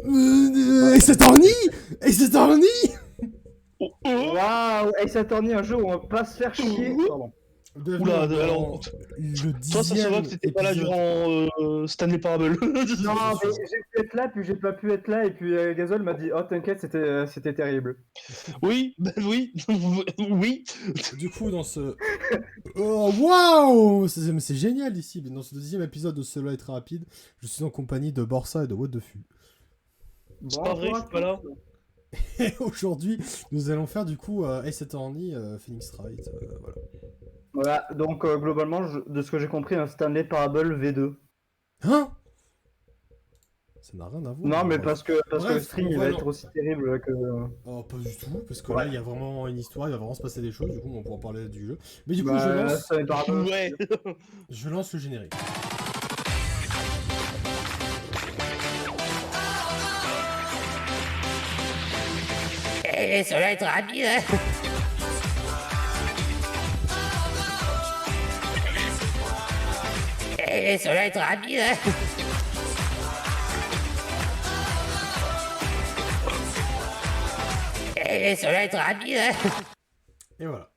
Ace Attorney. Ace Attorney. Waouh, Ace Attorney, un jeu où on va pas se faire chier. Pardon. Bienvenue Oula, dans alors, le toi, ça se voit 10e que t'étais pas là épisode. durant Stanley Parable. Non, mais j'ai pu être là, puis j'ai pas pu être là, et puis Gazol m'a dit, oh t'inquiète, c'était terrible. Oui, bah oui, oui. Du coup, dans ce... Oh, waouh. C'est génial ici. Dans ce 10e épisode de Cela est très rapide, je suis en compagnie de Borsa et de What the Fuck. C'est pas vrai, je suis pas là. Et aujourd'hui, nous allons faire du coup Ace Attorney, Phoenix Wright, voilà. Voilà, donc globalement, de ce que j'ai compris, un Stanley Parable V2. Hein? Ça n'a rien à voir. Non, mais bref. parce que le Bref, stream, il va voilà. être aussi terrible que... Oh, pas du tout, parce que Ouais. là, il y a vraiment une histoire, il va vraiment se passer des choses, du coup, on pourra parler du jeu. Mais du coup, Bah, Stanley Parable... Ouais. je lance le générique. Eh, ça va être rapide, hein. Eh, ça va être rapide, hein. Eh, ça va être rapide, hein. Et voilà.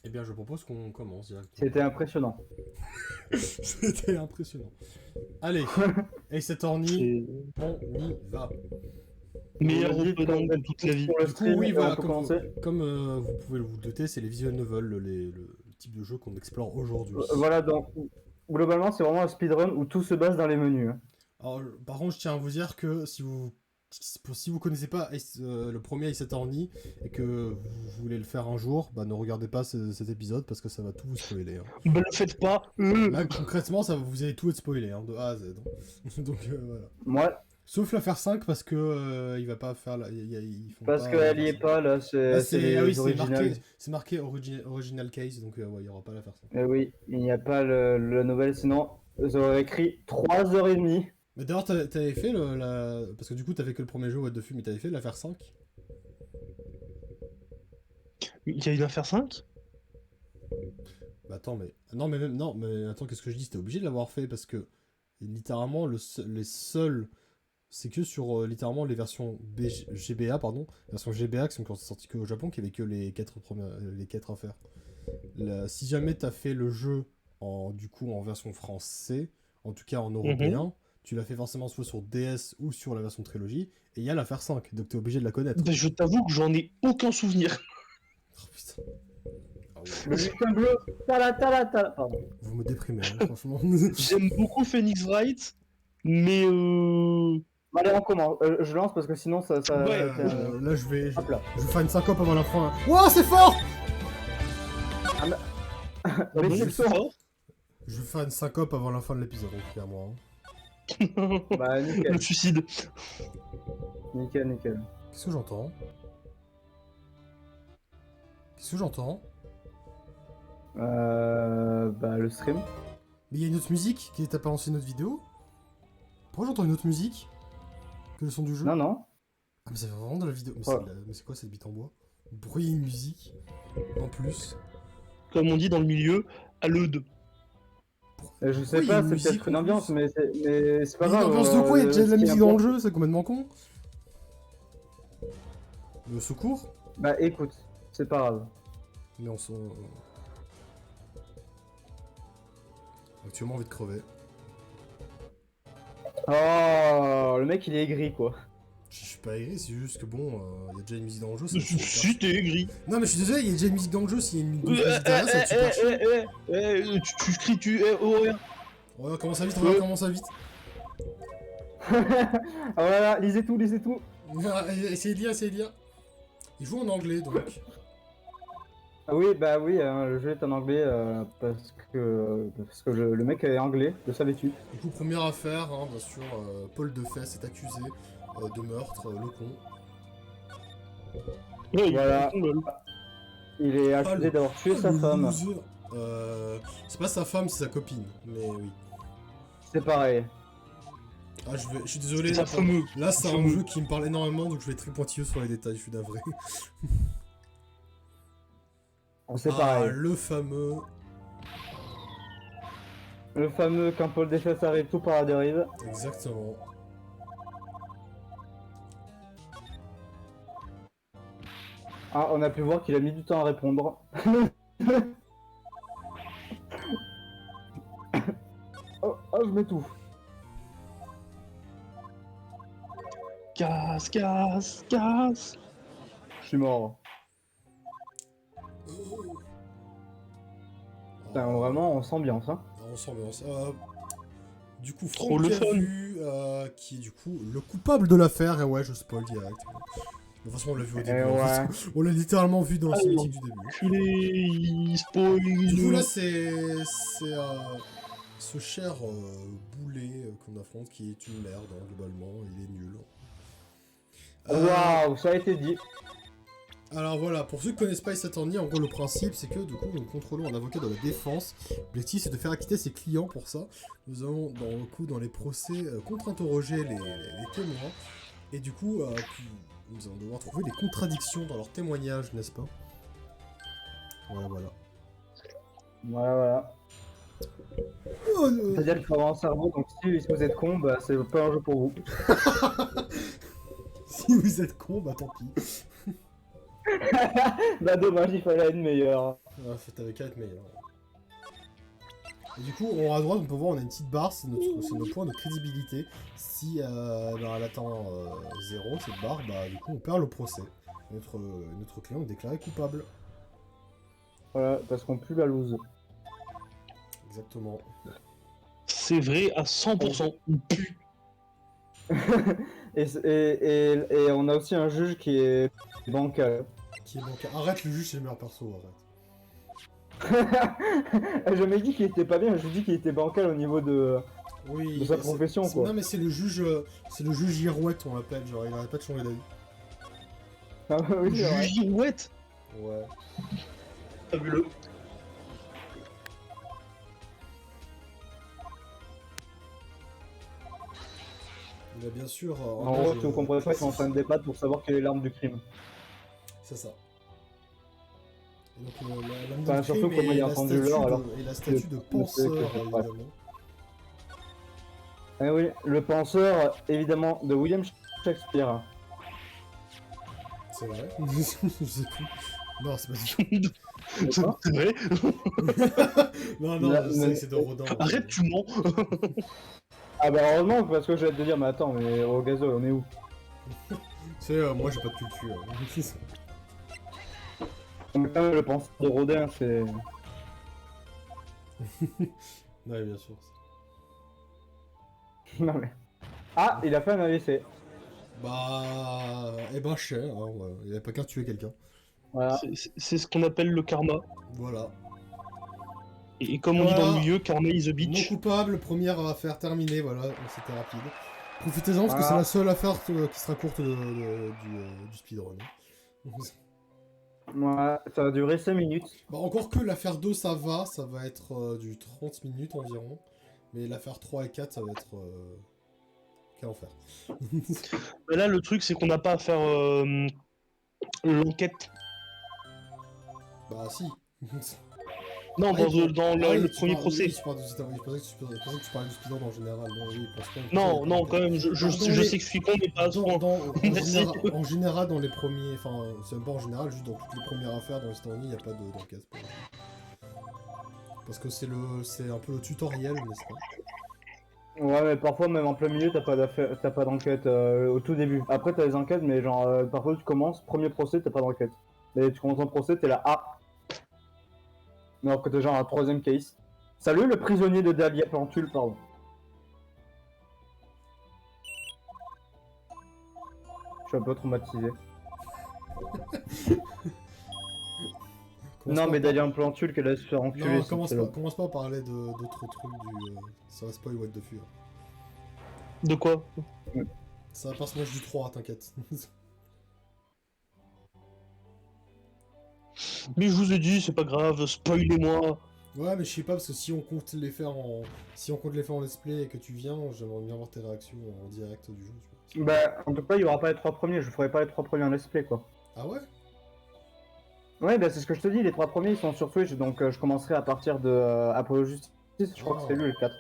Eh bien, je propose qu'on commence directement. C'était impressionnant. C'était impressionnant. Allez, Ace Attorney, on y va. Meilleur On le dit opening pour- de toute la vie. pour le Du coup, stream, oui, et voilà, on peut comme, commencer. comme vous pouvez vous douter, c'est les visual novels, le type de jeu qu'on explore aujourd'hui. Voilà, donc, globalement, c'est vraiment un speedrun où tout se base dans les menus. Hein. Alors, par contre, je tiens à vous dire que si vous connaissez pas le premier Ace Attorney et que vous voulez le faire un jour, bah ne regardez pas cet épisode parce que ça va tout vous spoiler. Hein. Bah, le faites pas. Là, concrètement, vous allez tout être spoilé, hein, de A à Z. Hein. Donc voilà. Moi, Sauf l'affaire 5 parce que il va pas faire ils font parce pas, qu'elle y est pas, là, Là, c'est les ah oui, originales. c'est marqué original case, donc ouais, il y aura pas l'affaire 5. Oui, il n'y a pas le nouvelle, sinon, j'aurais écrit 3h30. Mais d'ailleurs, t'avais fait parce que du coup, t'avais que le premier jeu What the Fuck, mais t'avais fait l'affaire 5. Il y a une affaire 5? Bah attends, mais... Non, mais attends, qu'est-ce que je dis? T'es obligé de l'avoir fait, parce que, littéralement, les seuls... C'est que sur, littéralement, les versions GBA, pardon, versions GBA qui sont sorties que au Japon, qu'il y avait que les 4 affaires. Si jamais t'as fait le jeu, du coup, en version français, en tout cas en européen, tu l'as fait forcément soit sur DS ou sur la version trilogie, et il y a l'affaire 5, donc t'es obligé de la connaître. Bah, je t'avoue que j'en ai aucun souvenir. Oh putain. Ah ouais. Le lutin bleu, pardon. Vous me déprimez, hein, franchement. J'aime beaucoup Phoenix Wright, mais Allez, on commence. Je lance parce que sinon, ça... Ouais. Là, je vais Hop là. faire une syncope avant la fin. Wouah, c'est fort! Mais c'est le son. fort. Je vais faire une syncope avant la fin de l'épisode, donc clairement. Hein. Bah, nickel, Le suicide. nickel. Qu'est-ce que j'entends? Qu'est-ce que j'entends? Bah, le stream. Mais il y a une autre musique qui est apparue sur une autre vidéo? Pourquoi j'entends une autre musique que le son du jeu? Non. Ah, mais ça fait vraiment dans la vidéo. Mais Ouais. mais c'est quoi cette bite en bois? Bruit et musique. En plus. Comme on dit dans le milieu, à l'eude. Je sais Oui, il y a pas, une c'est musique peut-être une en ambiance, plus. mais c'est pas Mais une grave. ambiance de quoi? Il y a déjà de la ce qui musique est dans le important- jeu, c'est complètement con. Le secours? Bah, écoute, c'est pas grave. Mais on s'en... Actuellement envie de crever. Oh, le mec, il est aigri, quoi. Je suis pas aigri, c'est juste que bon, il y a déjà une musique dans le jeu, ça Si, t'es aigri. Non mais je suis désolé, il y a déjà une musique dans le jeu, s'il y a une musique derrière, ça va être super chiant. Tu cries, oh, rien. Regarde comment ça vite, regarde comment ça vite. Ah voilà, lisez tout. Essayez de lire. Il joue en anglais donc. Ah oui, bah oui, le jeu est en anglais parce que le mec est anglais, le savais-tu? Du coup, première affaire, hein, bien sûr, Paul Defesse est accusé de meurtre, le con. Ouais, Voilà. Il est Ah, accusé d'avoir tué sa le femme. loser. C'est pas sa femme, c'est sa copine, mais oui. C'est pareil. Ah, je suis désolé, C'est fameux. là c'est un fameux. jeu qui me parle énormément, donc je vais être très pointilleux sur les détails, je suis navré. C'est Ah, pareil. le fameux... Le fameux quand Paul Defesse arrive tout par la dérive. Exactement. Ah, on a pu voir qu'il a mis du temps à répondre. Oh, oh, je m'étouffe. Casse, casse, casse. Je suis mort. Putain, vraiment, on s'ambiance, hein. Ah, on s'ambiance. Du coup, Trop Franck le qui a fun. vu, qui est du coup le coupable de l'affaire. Et ouais, je spoil direct. De toute façon, on l'a vu au début. En ouais. fait. On l'a littéralement vu dans la Ah, cinématique du début. Culé, il spoil. Du coup, là, c'est ce cher boulet qu'on affronte qui est une merde, hein, globalement. Il est nul. Waouh, ça a été dit. Alors voilà, pour ceux qui connaissent pas Ace Attorney, en gros le principe c'est que du coup nous contrôlons un avocat de la défense. L'objectif c'est de faire acquitter ses clients pour ça. Nous allons dans les procès contre-interroger les témoins. Et du coup nous allons devoir trouver des contradictions dans leurs témoignages, n'est-ce pas? Voilà, voilà. Voilà. Oh, C'est-à-dire qu'il faut avoir un cerveau, donc si vous êtes con, bah c'est pas un jeu pour vous. si vous êtes con, bah tant pis. Bah dommage, il fallait être meilleur. T'avais qu'à être meilleur. Et du coup, en haut à droite, on peut voir, on a une petite barre, c'est nos points de crédibilité. Si elle atteint 0, cette barre, bah du coup, on perd le procès. Notre client est déclaré coupable. Voilà, parce qu'on pue la loose. Exactement. C'est vrai à 100%. On pue. Et on a aussi un juge qui est bancal. Qui est bancal. Arrête, le juge, c'est le meilleur perso, arrête. J'ai jamais dit qu'il était pas bien, je dis qu'il était bancal au niveau de Oui, sa mais profession, quoi. Non, mais c'est le juge Girouette, on l'appelle, genre, il arrête pas de changer d'avis. Ah, oui, c'est vrai. Girouette. Ouais. Fabuleux. Il a bien sûr. En gros, si vous comprenez pas, ils sont en train de débattre pour savoir quelle est l'arme du crime. C'est ça. Et donc, la Enfin, surtout crime comment il et a la entendu statue l'heure, de- alors et la statue de le penseur, mec, évidemment. Eh oui, le penseur, évidemment, de William Shakespeare. C'est vrai. Je sais plus. Non, c'est pas du tout. C'est vrai. Non, non, Là, je sais mais- que c'est de Rodin. Arrête, tu mens. Ah bah heureusement, parce que j'allais te dire, mais attends, mais au gazole, on est où? Tu sais, moi j'ai pas de culture. Mais quand même, le penseur de Rodin, c'est... Ouais, bien sûr. Non mais... Ah, il a fait un AVC. Bah. Eh ben, cher, hein, ouais. Il avait pas qu'à tuer quelqu'un. Voilà. C'est ce qu'on appelle le karma. Voilà. Et comme on dit dans le Voilà. milieu, karma is a Non bitch. coupable, première affaire terminée, voilà, c'était rapide. Profitez-en parce que c'est Voilà. la seule affaire qui sera courte du speedrun. Voilà, ça va durer 5 minutes. Bah, encore que l'affaire 2 ça va être du 30 minutes environ. Mais l'affaire 3 et 4 ça va être... Quel enfer. Mais là, le truc, c'est qu'on n'a pas à faire l'enquête. Bah si. Non, Ah, oui, dans ah oui, le tu premier parles- procès. oui, je pensais que tu parlais du speedrun en général. Non, oui, parce que- Non, non, quand même, je Dans je les- sais que je suis con, mais pas à ce point. Merci. En général, dans les premiers... Enfin, c'est même pas en général, juste dans toutes les premières affaires dans Estonie, il n'y a pas d'enquête. Parce que c'est un peu le tutoriel, n'est-ce pas? Ouais, mais parfois, même en plein milieu, t'as pas d'enquête au tout début. Après, t'as des enquêtes, mais genre, parfois, tu commences, premier procès, t'as pas d'enquête. Et tu commences un procès, t'es là, ah. Alors que t'es genre un troisième case. Salut, le prisonnier de Dahlia Plantule, pardon. Je suis un peu traumatisé. Commence Non, pas mais par- Dahlia Plantule, qu'elle a se faire enculer. Non, c'est commence pas à parler d'autres trucs ça va spoil what the fuck. De quoi? C'est un personnage du 3, t'inquiète. Mais je vous ai dit, c'est pas grave, spoilez-moi. Ouais, mais je sais pas, parce que si on compte les faire en let's play et que tu viens, j'aimerais bien voir tes réactions en direct du jeu. Tu vois. Bah, en tout cas, il y aura pas les 3 premiers, je ferai pas les 3 premiers en let's play, quoi. Ah ouais? Ouais, bah c'est ce que je te dis, les 3 premiers ils sont sur Twitch, donc je commencerai à partir de Apollo Justice, je crois que c'est lui le 4.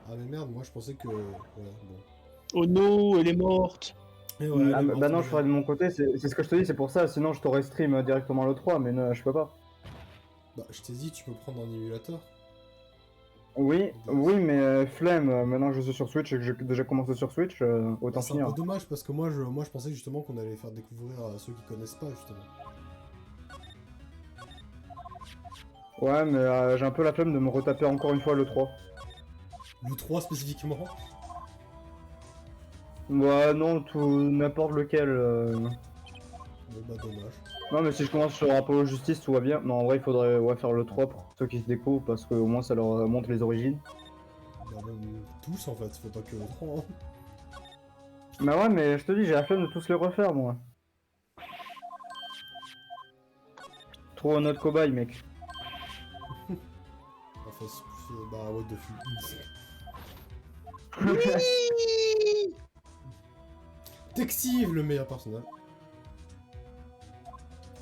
Ah mais merde, moi je pensais que... Ouais, bon. Oh non, elle est morte. Et ouais, Ah, le- bah non, enfin, je ferais de mon côté, c'est ce que je te dis, c'est pour ça, sinon je t'aurais stream directement le 3, mais non, je peux pas. Bah, je t'ai dit, tu peux prendre un émulateur. Oui, oui, mais flemme, maintenant que je suis sur Switch et que j'ai déjà commencé sur Switch, Bah, autant c'est un finir. peu dommage parce que moi je pensais justement qu'on allait faire découvrir à ceux qui connaissent pas justement. Ouais, mais j'ai un peu la flemme de me retaper encore une fois le 3. Le 3 spécifiquement. Ouais, non, tout, n'importe lequel. Bon bah dommage. Non, mais si je commence sur Apollo Justice, tout va bien. Non, en vrai, il faudrait ouais, faire le 3 pour ceux qui se découvrent, parce qu'au moins ça leur montre les origines. Bah même tous en fait, faut pas que le 3. Hein. Bah ouais, mais je te dis, j'ai la flemme de tous les refaire, moi. Trop notre cobaye, mec. Enfin, bah what the fuck. Textive le meilleur personnage.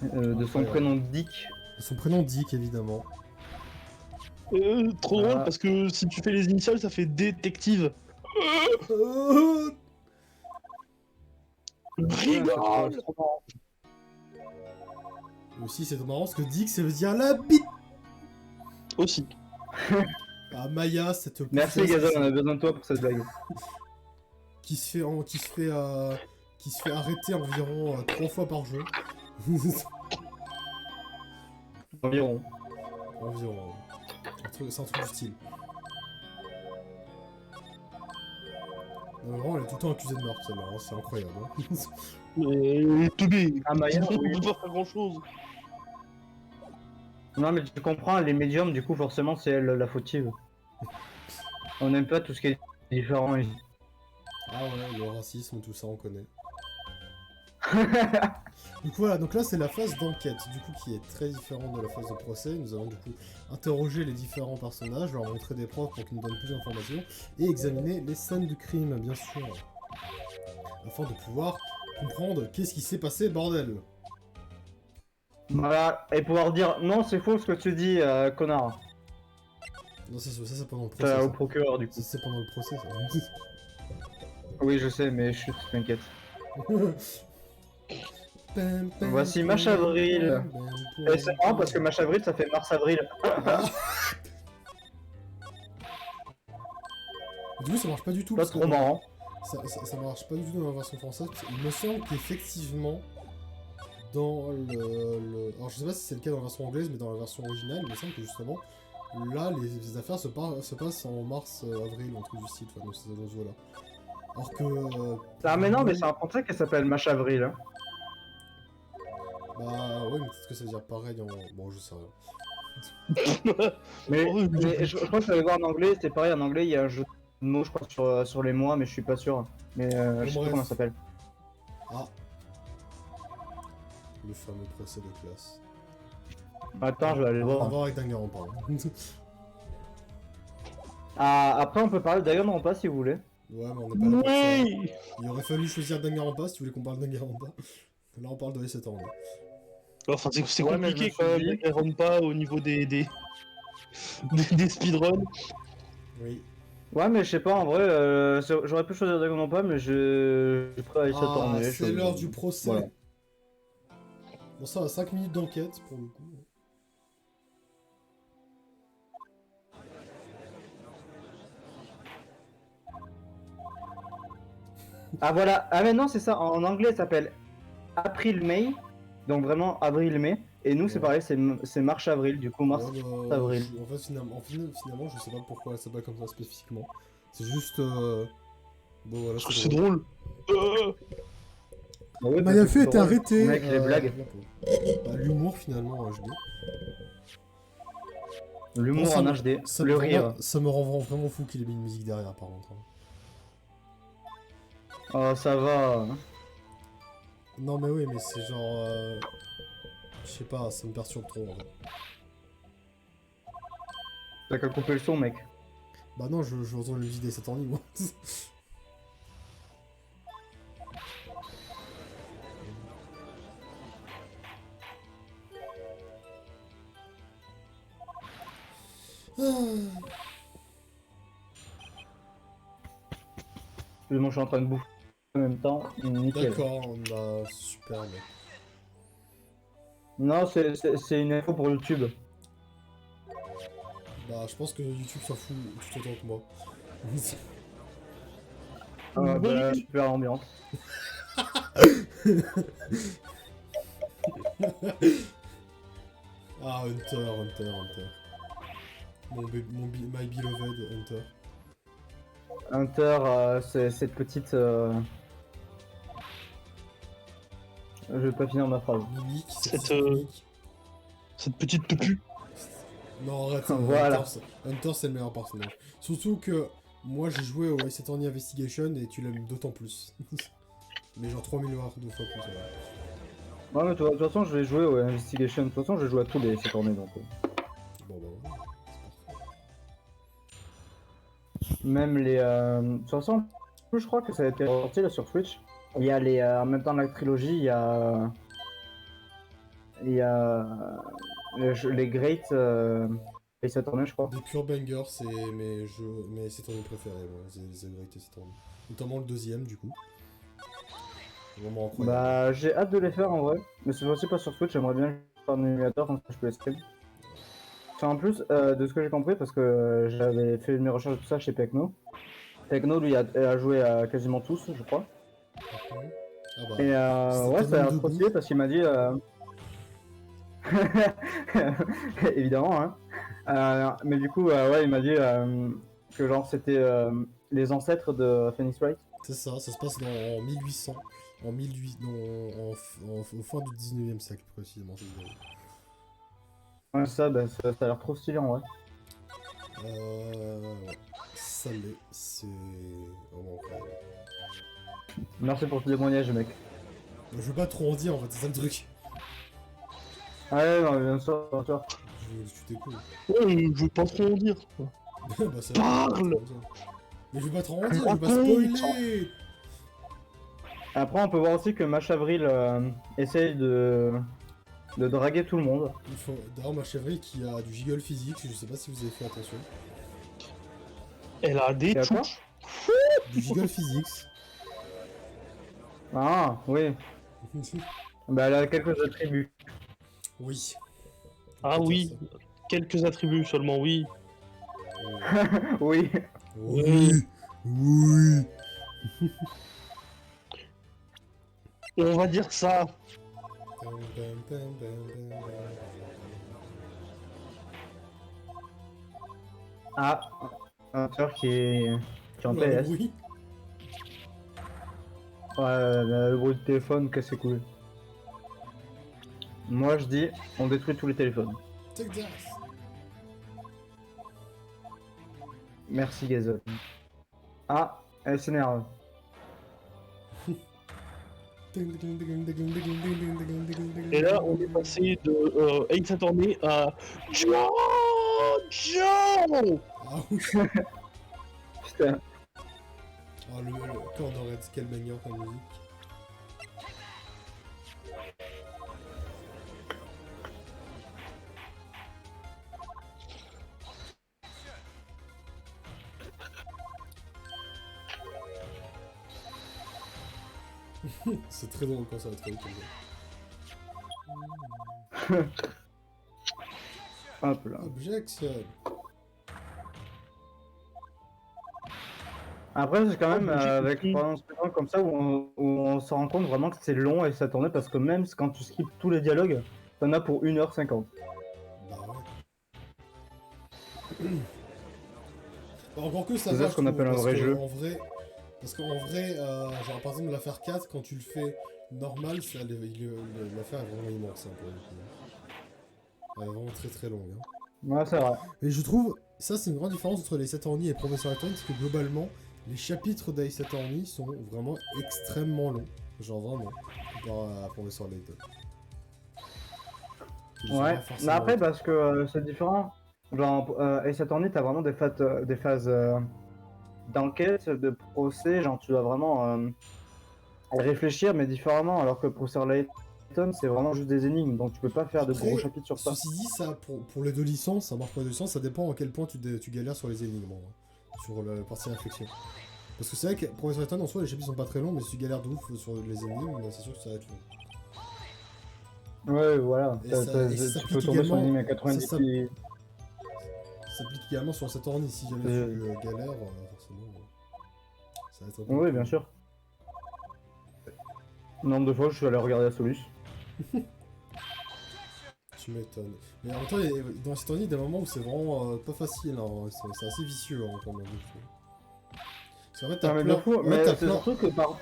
De son prénom Dick. Son prénom Dick évidemment. Trop drôle parce que si tu fais les initiales, ça fait détective. Rigole. Trop marrant. Aussi c'est marrant parce que Dick ça veut dire la bite. Aussi. Ah Maya cette Merci princesse Gazelle, on a besoin de toi pour cette blague. qui se fait arrêter environ 3 fois par jeu. Environ. Environ. C'est un truc du style. Non, vraiment, elle est tout le temps accusée de meurtre, celle-là, hein, c'est incroyable. Hein. Mais teubé. Ah, Maya, On oui. peut pas faire grand chose. Non, mais tu comprends, les médiums, du coup, forcément, c'est elle la fautive. On n'aime pas tout ce qui est différent ici. Ah ouais, le racisme, tout ça, on connaît. Donc voilà, donc là c'est la phase d'enquête, du coup qui est très différente de la phase de procès. Nous allons du coup interroger les différents personnages, leur montrer des preuves pour qu'ils nous donnent plus d'informations, et examiner les scènes du crime, bien sûr. Afin de pouvoir comprendre qu'est-ce qui s'est passé, bordel. Voilà, et pouvoir dire non, c'est faux ce que tu dis, connard. Non, ça c'est pendant le procès. Au Ça. procureur, du coup. Ça, c'est pendant le procès, ça. Oui, je sais, mais chut, t'inquiète. Voici Mars Avril. Et c'est marrant parce que Mars Avril, ça fait Mars Avril. Du coup, ça marche pas du tout. Pas parce que trop marrant. ça marche pas du tout dans la version française. Il me semble qu'effectivement, dans le. Alors, je sais pas si c'est le cas dans la version anglaise, mais dans la version originale, il me semble que justement, là, les affaires se passent en mars-avril, ou un truc du style. Enfin, donc, c'est dans ce là. Alors que. Ah, mais non, mais c'est un français qui s'appelle Mars Avril. Hein. Bah, ouais, mais peut-être que ça veut dire pareil en. Bon, je sais rien. Mais je crois que je vais voir en anglais, c'est pareil, en anglais, il y a un jeu de mots, je crois, sur les mois, mais je suis pas sûr. Mais je sais pas bref. comment ça s'appelle. Ah. Le fameux procès de classe. Attends, je vais aller On va voir. voir avec Danganronpa. Hein. Ah, après, on peut parler d'Danganronpa si vous voulez. Ouais, mais on n'est pas là pour ça. Oui. Il aurait fallu choisir Danganronpa si tu voulais qu'on parle de Danganronpa. Là, on parle de Ace Attorney. Enfin, c'est Ouais, mais je compliqué me quand suis même, dit- ne rentre pas au niveau des speedruns. Oui. Ouais, mais je sais pas, en vrai, j'aurais pu choisir Danganronpa, mais j'ai pris Ace Ah, Attorney. c'est l'heure du procès. Voilà. Bon, ça va, 5 minutes d'enquête pour le coup. Ah, voilà. Ah, mais non, c'est ça. En anglais, ça s'appelle April-May. Donc vraiment avril-mai. Et nous, c'est Ouais. pareil, c'est Marche-Avril. Du coup, Mars. Ouais, bah, avril. En fait, finalement, je sais pas pourquoi elle s'appelle comme ça spécifiquement. C'est juste. Bon, voilà. C'est drôle. Bah ouais, Mayafu a été drôle. arrêté. Mec, les blagues. Bah, l'humour finalement en HD. L'humour Ça en me- HD. Ça Le me rire. rend- Ça me rend vraiment fou qu'il ait mis une musique derrière par contre. Hein. Oh, ça va. Non mais oui, mais c'est genre... Je sais pas, ça me perturbe trop en fait. T'as qu'à couper le son, mec. Bah non, je entends le musique des 7 ans moi. Excuse-moi, je suis en train de bouffer en même temps, nickel. D'accord, bah super mec. Non, c'est une info pour YouTube. Bah je pense que YouTube s'en fout tout autant que moi. Ah, bah, Oui. super ambiance. Ah Hunter. My beloved Hunter. Hunter, c'est cette petite. Je vais pas finir ma phrase. Mimique, Cette, petite mimique. Cette petite topu. Non arrête, Voilà. Hunter c'est le meilleur personnage. Surtout que moi j'ai joué au Ace Attorney Investigation et tu l'aimes d'autant plus. Mais genre 3000 heures de fois plus. Ouais. Non, mais de toute façon, je vais jouer au Investigation. De toute façon, je vais jouer à tous les cette tournée donc. Bon bah ouais, c'est parfait. Même les. De toute façon, je crois que ça a été sorti là sur Switch. Il y a les. En même temps, la trilogie, il y a. Il y a. Les Great. Ace Attorney, je crois. Des pure bangers, c'est mes Ace Attorney préférés, moi, The Great Ace Attorney. Notamment le deuxième du coup. Vraiment incroyable. Bah, j'ai hâte de les faire en vrai. Mais c'est aussi pas sur Switch, j'aimerais bien le faire en émulateur comme ça je peux les stream. En plus, de ce que j'ai compris, parce que j'avais fait mes recherches de tout ça chez Pecno. Pecno, lui, a joué à quasiment tous, je crois. Ok. Ah bah, Et c'était ouais, ça a tellement l'air trop debout. stylé parce qu'il m'a dit. Évidemment, hein. Mais du coup, ouais, il m'a dit que genre c'était les ancêtres de Phoenix Wright. C'est ça se passe en 1800. En 1800, non, au fin du 19e siècle précisément. Ouais, ça, bah, ça a l'air trop stylé en vrai. Ouais. Ça l'est, c'est vraiment incroyable. Merci pour ce témoignage, mec. Je veux pas trop en dire en fait, c'est ça le truc. Ouais, non, mais bien sûr, bien sûr. Tu t'écoutes. Ouais, je veux pas trop en dire. Bah, ça Parle. Mais je veux pas trop en dire, je veux pas spoiler. Après, on peut voir aussi que Mash Avril essaye de draguer tout le monde. D'ailleurs, ma chèvrerie qui a du giggle physique, je sais pas si vous avez fait attention. Elle a des Et à quoi touches. Du giggle physique. Ah, oui. Bah, elle a quelques attributs. Oui. Ah oui, quelques attributs seulement, oui. Oui. Oui. Oui. On va dire ça. Ah, un tueur qui est en PS. Oui. Ouais, le bruit de téléphone, casse les couilles. Moi, je dis, on détruit tous les téléphones. Take that. Merci, Gazol. Ah, elle s'énerve. Et là, on est passé de Ace Attorney à Joe. Ah oui. Putain. Ah le corps de Red Skull banger comme musique. C'est très drôle quand ça va très vite comme ça. Hop là. Objection. Après, c'est quand même avec par exemple, comme ça où on se rend compte vraiment que c'est long et ça tournait parce que même quand tu skips tous les dialogues, t'en as pour 1h50. Bah ouais. Bah, encore que ça C'est va, ça ce qu'on appelle un vrai jeu. Parce qu'en vrai, genre par exemple l'affaire 4, quand tu le fais normal, l'affaire est vraiment immense hein, pour le coup. Elle est vraiment très très longue. Hein. Ouais, c'est vrai. Et je trouve, ça c'est une grande différence entre les Attorney et Professor Layton, c'est que globalement, les chapitres d'Ace Attorney sont vraiment extrêmement longs. Genre vraiment, comparé à Professor Layton. Ouais, mais après, parce que c'est différent. Genre, Ace Attorney, t'as vraiment des phases d'enquête, de procès, genre tu dois vraiment réfléchir, mais différemment, alors que Professor Layton, c'est vraiment juste des énigmes, donc tu peux pas faire de Après, gros chapitres sur ça. Ceci dit, ça, pour les deux licences, ça marche pour les deux licences, ça dépend à quel point tu galères sur les énigmes, hein, sur la partie réflexion. Parce que c'est vrai que Professeur Layton en soi, les chapitres sont pas très longs, mais si tu galères de ouf sur les ennemis, c'est sûr que ça va être long. Ouais, voilà. Et ça Tu peux s'applique tomber sur également- l'anime à 90 ça- puis... Ça s'applique également sur Saturn, si jamais tu galères, forcément, ça va être un peu Oui, plus- bien sûr. Nombre de fois, je suis allé regarder la Solus. Tu m'étonnes. Mais en même temps, dans Saturn, il y a des moments où c'est vraiment pas facile, hein. C'est assez vicieux, hein, quand même. Parce qu'en fait, Non, t'as mais plein... de fou, en fait, mais t'as c'est plein- surtout que par...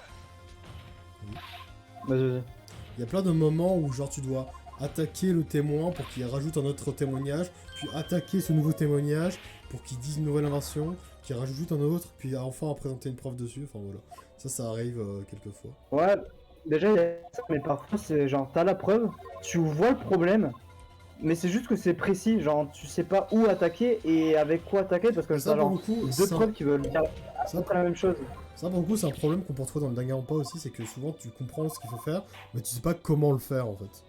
Vas-y. Il y a plein de moments où genre tu dois attaquer le témoin pour qu'il rajoute un autre témoignage, puis attaquer ce nouveau témoignage pour qu'il dise une nouvelle invention, qu'il rajoute un autre, puis enfin présenter une preuve dessus, enfin voilà. Ça arrive quelquefois. Ouais, déjà, il y a ça, mais parfois, c'est genre, t'as la preuve, tu vois le problème, mais c'est juste que c'est précis, genre, tu sais pas où attaquer et avec quoi attaquer, parce que Ça, t'as pour genre le coup, deux preuves qui veulent dire ça, la même chose. ça, pour le coup, c'est un problème qu'on peut retrouver dans le Danganronpa aussi, c'est que souvent tu comprends ce qu'il faut faire, mais tu sais pas comment le faire en fait.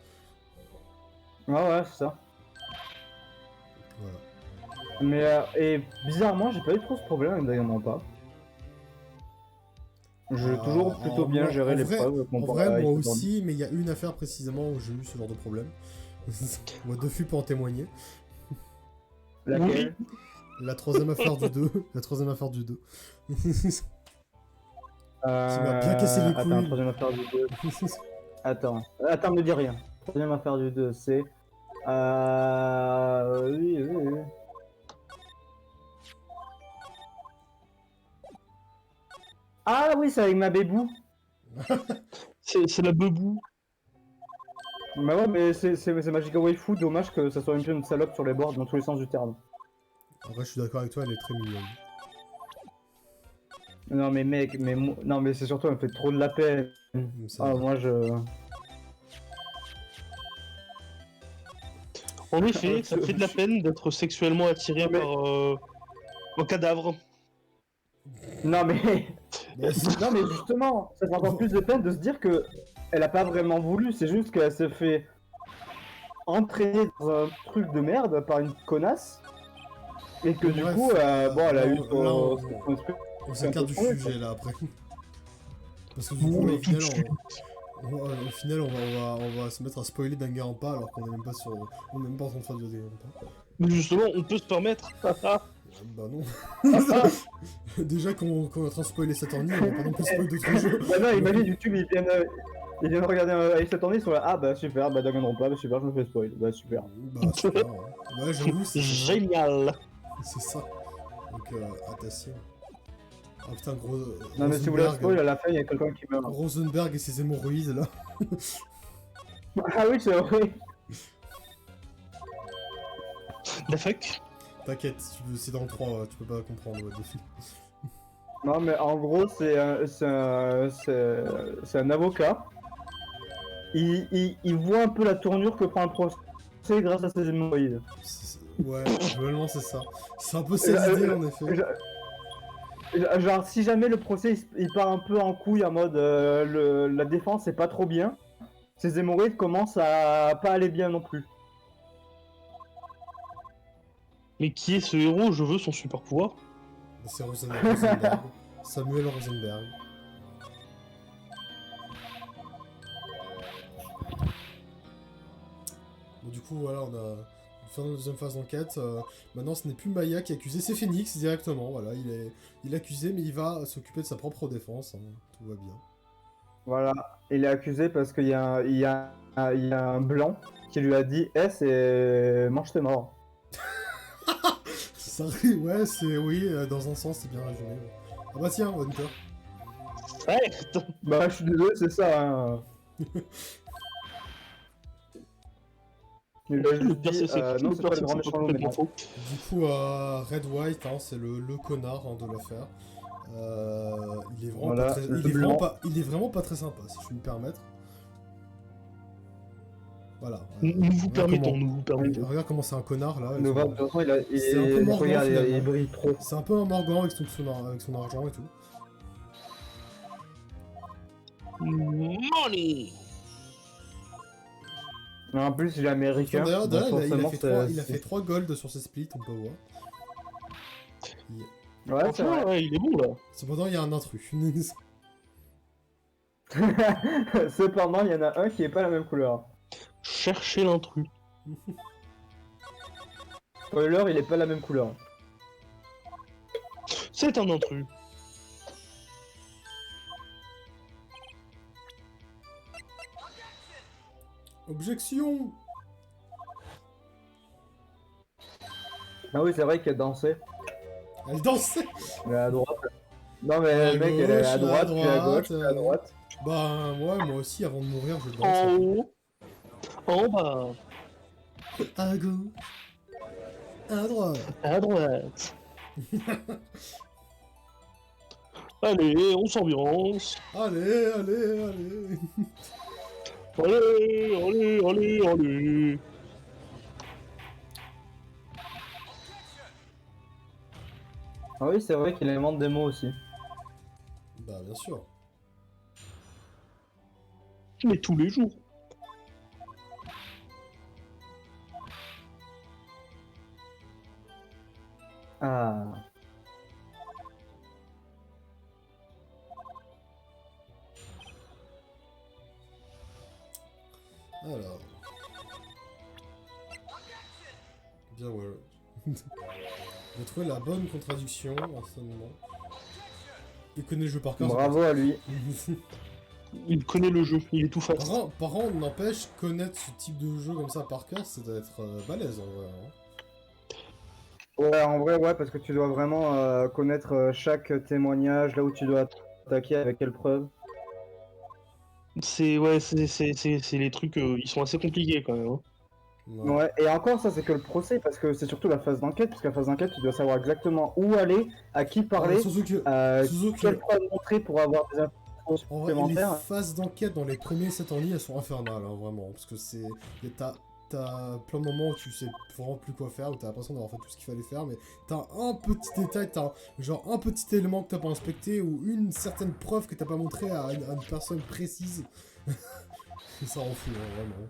Ouais, c'est ça. Voilà. Mais, et bizarrement, j'ai pas eu trop ce problème avec Danganronpa. J'ai toujours plutôt bien moi, géré en les vrai- preuves. En comparé vrai, à moi Ace Attorney. aussi, mais il y a une affaire précisément où j'ai eu ce genre de problème. Moi, Duffy peut en témoigner. Laquelle La troisième affaire du 2. La troisième affaire du 2. m'a bien cassé les couilles. Attends, troisième affaire du 2. Attends, me dis rien. Troisième affaire du 2, c'est... Oui. Ah oui, c'est avec ma bébou. C'est la bebou. Bah ouais, mais c'est Magica Waifu, dommage que ça soit un peu une salope sur les bords dans tous les sens du terme. En vrai, je suis d'accord avec toi, elle est très mignonne. Non mais mec, non mais c'est surtout, elle me fait trop de la peine. C'est Ah, vrai. moi je... En effet, ça fait de la peine d'être sexuellement attiré Mais- par un cadavre. Non mais... Bah, c'est- Non mais justement, ça fait encore plus de peine de se dire que elle a pas vraiment voulu, c'est juste qu'elle s'est fait entraîner dans un truc de merde par une connasse et que du Bref, coup, bon, elle a eu là, son esprit. on s'écarte du C'est un peu sujet là après. Parce que du coup, Oui, au tout de final, suite. au final, on va se mettre à spoiler Danganronpa alors qu'on est même pas sur. On est même pas en train de faire de Danganronpa. Mais justement, on peut se permettre. Bah non. Déjà qu'on est en train de spoiler Saturny, on va pas non plus spoiler d'autres jeux. Bah non, imagine YouTube, ils viennent regarder Ace Attorney, ils sont là, ah bah super, bah Danganronpa, bah super, je me fais spoil, bah super. Bah super. Ouais, j'avoue, c'est Génial. c'est ça. Donc, attention. Ah putain, gros. Non mais si vous voulez Rosenberg- spoil, à la fin, il y a quelqu'un qui meurt. Rosenberg et ses hémorroïdes là. Ah oui, c'est vrai. The fuck. T'inquiète, c'est dans le 3, tu peux pas comprendre ouais, dessus. Non mais en gros, c'est un avocat. Il voit un peu la tournure que prend le procès grâce à ses hémorroïdes. Ouais, globalement c'est ça. C'est un peu cette idée en effet. Genre, si jamais le procès il part un peu en couille en mode la défense c'est pas trop bien, ses hémorroïdes commencent à pas aller bien non plus. Mais qui est ce héros? Je veux son super pouvoir. C'est Rosenberg. Samuel Rosenberg. Bon, du coup, voilà, on a fait la deuxième phase d'enquête. Maintenant, ce n'est plus Maya qui est accusé, c'est Phoenix directement. Voilà, il est accusé, mais il va s'occuper de sa propre défense. Hein. Tout va bien. Voilà, il est accusé parce qu'il y a un blanc qui lui a dit Eh, c'est mange tes morts. Ça, ouais, c'est oui, dans un sens, c'est bien résumé. Ouais. Ah bah tiens, Hunter. Certes. Bah, je suis désolé, c'est ça. Hein. Il a Le juste pire, dit, c'est que non, c'est pas le grand méchant loup, mais complètement non. faux. Du coup, Red White, hein, c'est le connard hein, de l'affaire. Il est vraiment Voilà, pas très, le il est vraiment blanc. pas, il est vraiment pas très sympa, si je puis me permettre. Voilà. Nous vous permettons, comment- nous vous permettons. Regarde comment c'est un connard là. Nova, de toute façon, C'est un peu Morgan, regarde, il finalement. brille trop. C'est un peu un Morgan avec son argent et tout. Money. En plus, il est américain. D'ailleurs, donc il a forcément, fait c'est- 3 golds sur ses splits, on peut voir. Ouais, c'est Franchement, vrai. ouais, il est bon là. Cependant, il y a un intrus. Cependant, il y en a un qui est pas la même couleur. Chercher l'intrus. Spoiler, il est pas la même couleur. C'est un intrus. Objection. Ah oui, c'est vrai qu'elle dansait. Elle dansait. Elle est à droite. Non, mais À le mec, elle est à gauche, droite, puis à gauche, droite, puis à droite. Bah, ouais, moi aussi, avant de mourir, je danse. En haut. En bas. À gauche. À droite. À droite. Allez, on s'ambiance. Allez, allez, allez. Allez, allez, allez, allez. Ah oui, c'est vrai qu'il invente des mots aussi. Bah, bien sûr. Mais tous les jours. Ah. Alors. Bien, ouais. J'ai trouvé la bonne contradiction en ce moment. Il connaît le jeu par cœur. Bravo à lui. Il connaît le jeu, il est tout fat. Par contre, n'empêche, connaître ce type de jeu comme ça par cœur, c'est d'être balèze en vrai. Hein. Ouais, en vrai, ouais, parce que tu dois vraiment connaître chaque témoignage, là où tu dois attaquer, avec quelle preuve. C'est ouais, c'est les trucs, ils sont assez compliqués quand même. Hein. Ouais. Ouais, et encore, ça, c'est que le procès, parce que c'est surtout la phase d'enquête, parce que la phase d'enquête, tu dois savoir exactement où aller, à qui parler, Surtout que, quelle preuve montrer pour avoir des infos en vrai, les supplémentaires. phases d'enquête dans les premiers 7 en ligne, elles sont infernales, hein, vraiment. Parce que c'est. T'as plein de moments où tu sais vraiment plus quoi faire, où t'as l'impression d'avoir fait tout ce qu'il fallait faire, mais t'as un petit détail, t'as genre un petit élément que t'as pas inspecté, ou une certaine preuve que t'as pas montré à une personne précise. Et ça rend fou, hein, vraiment.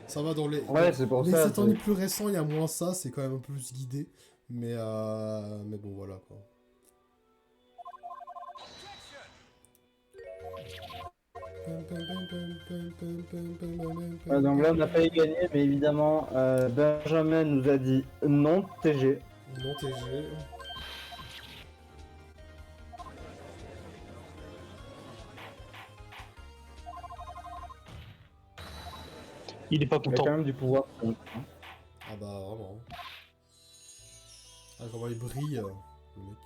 Ça va dans les. Ouais, c'est pour les ça. 7 ans plus récents, il y a moins ça, c'est quand même un peu plus guidé. Mais bon, voilà quoi. Donc là, on a failli gagner, mais évidemment, Benjamin nous a dit non, TG. Non, TG. Il est pas Il a content. quand même du pouvoir. Ah bah, vraiment. Ah, comment il brille, le mec.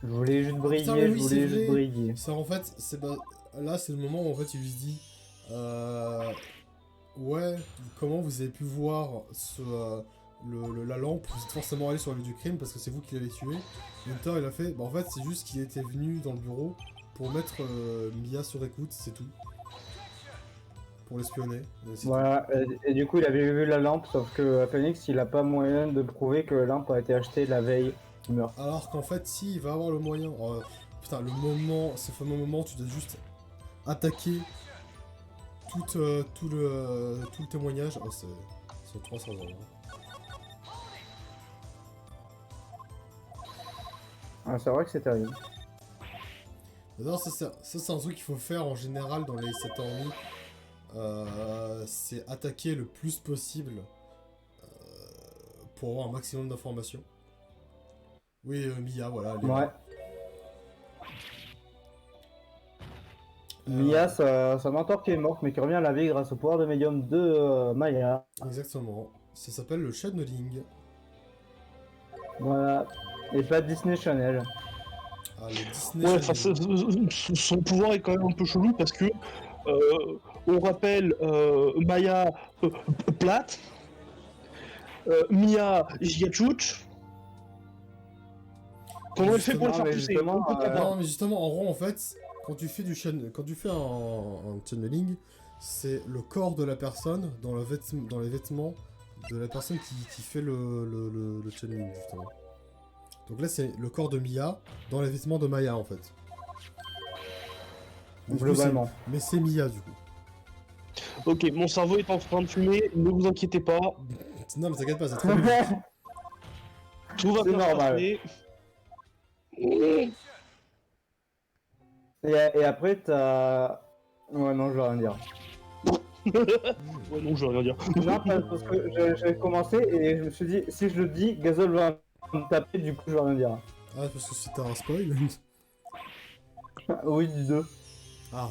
Je voulais juste briller, Putain, mais oui, je voulais c'est juste vrai. briller. Ça, en fait, là, c'est le moment où en fait, il lui se dit ouais, comment vous avez pu voir la lampe? Vous êtes forcément allé sur le lieu du crime parce que c'est vous qui l'avez tué. Hunter, il a fait bah, en fait, c'est juste qu'il était venu dans le bureau pour mettre Mia sur écoute, c'est tout. Pour l'espionner. Voilà, et du coup, il avait vu la lampe, sauf que Phoenix, il a pas moyen de prouver que la lampe a été achetée la veille du meurtre. Alors qu'en fait, si, il va avoir le moyen. Putain, ce fameux moment, tu dois juste attaquer tout le témoignage. Oh, c'est 300 euros. Ah, c'est vrai que c'est terrible. Non, ça c'est un truc qu'il faut faire en général dans les 7 ans en ligne. C'est attaquer le plus possible pour avoir un maximum d'informations. Oui, Mia, voilà. Ouais. Mia, sa mentor qui est morte, mais qui revient à la vie grâce au pouvoir de médium de Maya. Exactement. Ça s'appelle le channeling. Voilà. Et pas Disney Channel. Ah, le Disney Ouais, Channel. son pouvoir est quand même un peu chelou parce que on rappelle Maya plate, Mia gigachuch. Comment elle fait pour le faire pousser? Non, mais justement, en gros, en fait, quand tu fais un channeling, c'est le corps de la personne dans les vêtements de la personne qui fait le channeling, justement. Donc là, c'est le corps de Mia dans les vêtements de Maya, en fait. Mais Globalement. mais c'est Mia, du coup. Ok, mon cerveau est en train de fumer, ne vous inquiétez pas. Non, mais t'inquiète pas, c'est très logique. Tout va C'est bien se normal. passer. Et après, t'as. Ouais, non, je vais rien dire. Ouais, non, je vais rien dire. Non, parce que j'avais commencé et je me suis dit, si je le dis, Gazol va me taper, du coup, je vais rien dire. Ah, parce que c'était un spoil. Oui, du 2. Ah.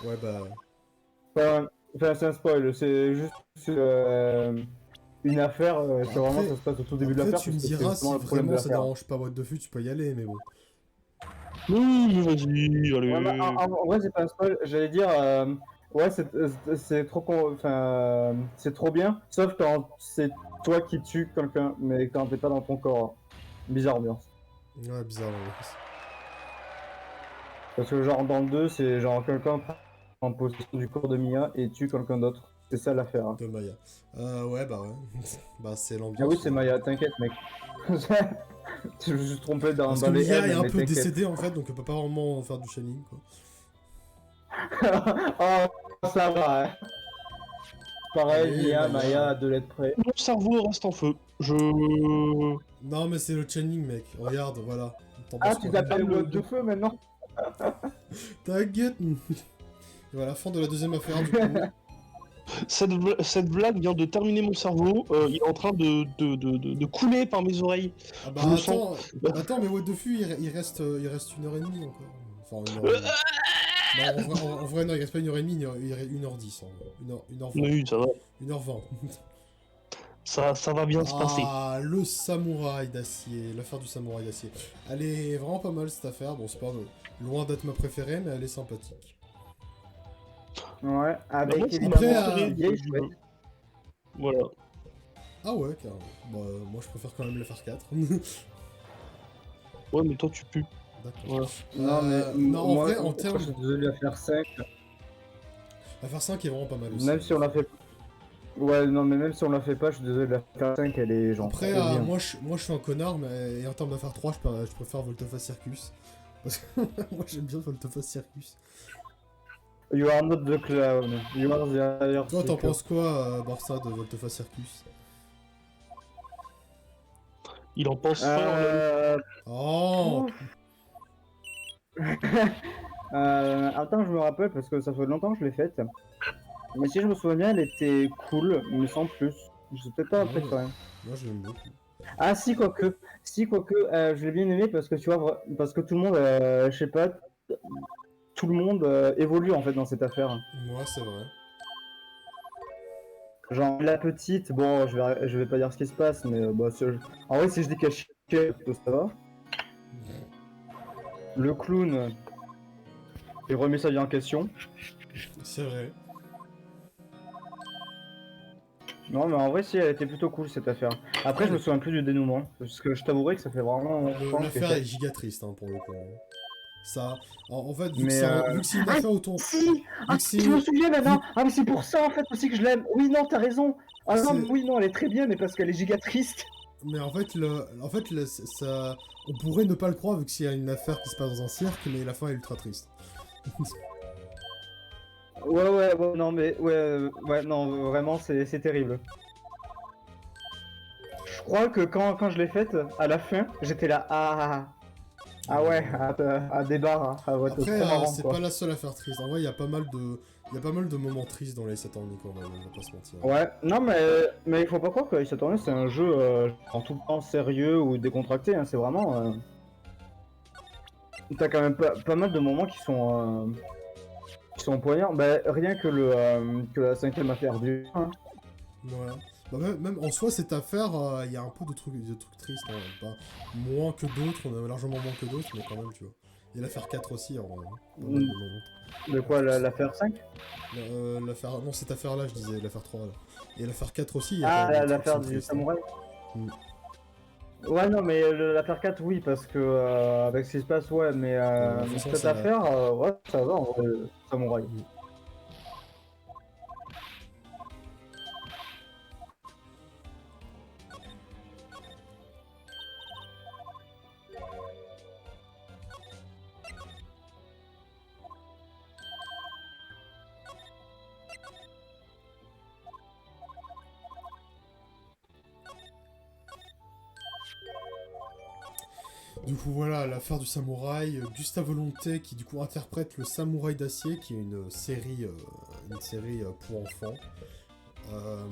Ouais, bah. Enfin, c'est un spoil, c'est juste une affaire, c'est vraiment, Après, ça se passe au tout début de après l'affaire, tu me parce que c'est diras justement si le problème de vraiment ça l'affaire. dérange pas What the Fuck, tu peux y aller, mais bon. Oui, mais vas-y, Ouais, mais allez. en vrai, c'est pas un spoil, j'allais dire, ouais, c'est trop, enfin, c'est trop bien, sauf quand c'est toi qui tues quelqu'un, mais quand t'es pas dans ton corps. Bizarre ambiance. Ouais, bizarre. Ouais. Parce que genre dans le 2, c'est genre quelqu'un prend possession du corps de Mia et tue quelqu'un d'autre. C'est ça l'affaire. Hein. De Maya. Ouais, bah ouais. Bah, c'est Ah oui, l'ambiance. c'est Maya, t'inquiète mec. Je me suis trompé Parce que dans les Mia est M, un mais peu t'inquiète. décédée en fait, donc elle peut pas vraiment faire du shining quoi. Oh, ça va. Hein. Pareil, Allez, Mia, Maya. Maya, à 2 lettres près. Mon cerveau reste en feu. Je. Non, mais c'est le channing, mec. Regarde, voilà. T'en Ah, penses tu quoi? t'appelles What de feu maintenant. T'inquiète. Et voilà, fin de la deuxième affaire du coup. Cette blague vient de terminer mon cerveau. Il est en train de couler par mes oreilles. Ah Je bah le sens. attends, mais What the Fuck, il reste 1h30 encore. Enfin, 1h30. Non, en vrai, non, il reste pas 1h30, il reste 1h10. 1h20. Oui, ça va. 1h20. Ça va bien se passer. Ah, le samouraï d'acier, l'affaire du samouraï d'acier. Elle est vraiment pas mal cette affaire. Bon, c'est pas loin d'être ma préférée, mais elle est sympathique. Ouais, Bah, moi, avec c'est ma évidemment préférée une vieille du chouette. jeu. Voilà. Ah ouais, carrément. Bah, moi je préfère quand même l'affaire 4. Ouais, mais toi, tu pues. D'accord. Voilà. Non, mais Non, en moi, vrai, en termes. je suis désolé à faire 5. L'affaire 5 est vraiment pas mal aussi. Même si on l'a fait. Ouais, non, mais même si on la fait pas, je suis désolé de la faire 5, elle est genre Après, trop bien. moi je suis un connard, mais et en termes d'affaire 3, je préfère Volteface Circus. Parce que moi j'aime bien Volteface Circus. You are not the clown. You are the higher Toi, t'en seeker. penses quoi, Barça, de Volteface Circus? Il en pense fort, l'homme. Oh! Attends, je me rappelle parce que ça fait longtemps que je l'ai faite. Mais si je me souviens bien, elle était cool, mais sans plus. Je sais peut-être pas Ouais, après quand même. moi je l'aime beaucoup. Ah si, quoique. Si, quoique, je l'ai bien aimé parce que tu vois, parce que tout le monde, je sais pas, tout le monde évolue en fait dans cette affaire. Moi, c'est vrai. Genre la petite, bon, je vais pas dire ce qui se passe, mais bah, en vrai, si je dis qu'elle chie, ça va. Le clown, il remet sa vie en question. C'est vrai. Non, mais en vrai, si, elle était plutôt cool cette affaire. Après, je me souviens plus du dénouement. Parce que je t'avouerai que ça fait vraiment longtemps que L'affaire j'ai est fait. giga triste hein, pour le coup. Ça, en fait, Mais vu que c'est une affaire autour. si Vu Ah, que je me c'est. souviens maintenant Ah, mais c'est pour ça en fait aussi que je l'aime Oui, non, t'as raison Ah non, mais C'est- oui, non, elle est très bien, mais parce qu'elle est giga triste Mais en fait, ça, on pourrait ne pas le croire vu que c'est une affaire qui se passe dans un cirque, mais la fin est ultra triste. Ouais, non, mais ouais, non, vraiment, c'est terrible. Je crois que quand je l'ai faite, à la fin, j'étais là, ah ouais, à débarre, hein, ah ouais, c'est Après, trop marrant, c'est quoi. pas la seule affaire triste. En vrai, il y a pas mal de moments tristes dans les 7 ans de Nico, on va pas se mentir. Ouais, non, mais il faut pas croire que Ace Attorney, c'est un jeu en tout temps sérieux ou décontracté, hein, c'est vraiment... T'as quand même pas mal de moments qui sont poignants. Bah, rien que la cinquième affaire du... hein. Voilà. Bah, même en soi, cette affaire, il y a un peu de trucs tristes, hein. Pas moins que d'autres, on a largement moins que d'autres, mais quand même, tu vois. Et l'affaire 4 aussi, en vrai, hein. Pas mal de moments. De quoi, l'affaire 5? L'affaire... Non, cette affaire-là, je disais, l'affaire 3, là. Et l'affaire 4 aussi, il y a quand Ah, même des trucs qui l'affaire sont du tristes, hein. samouraï? Mm. Ouais, non, mais l'affaire 4, oui, parce que avec ce qui se passe, ouais, mais de toute façon, cette ça- affaire, ouais, ça va en vrai, samouraï. Mm. Du coup, voilà, l'affaire du samouraï. Gustave Volonté qui, du coup, interprète le Samouraï d'acier, qui est une série pour enfants. Euh,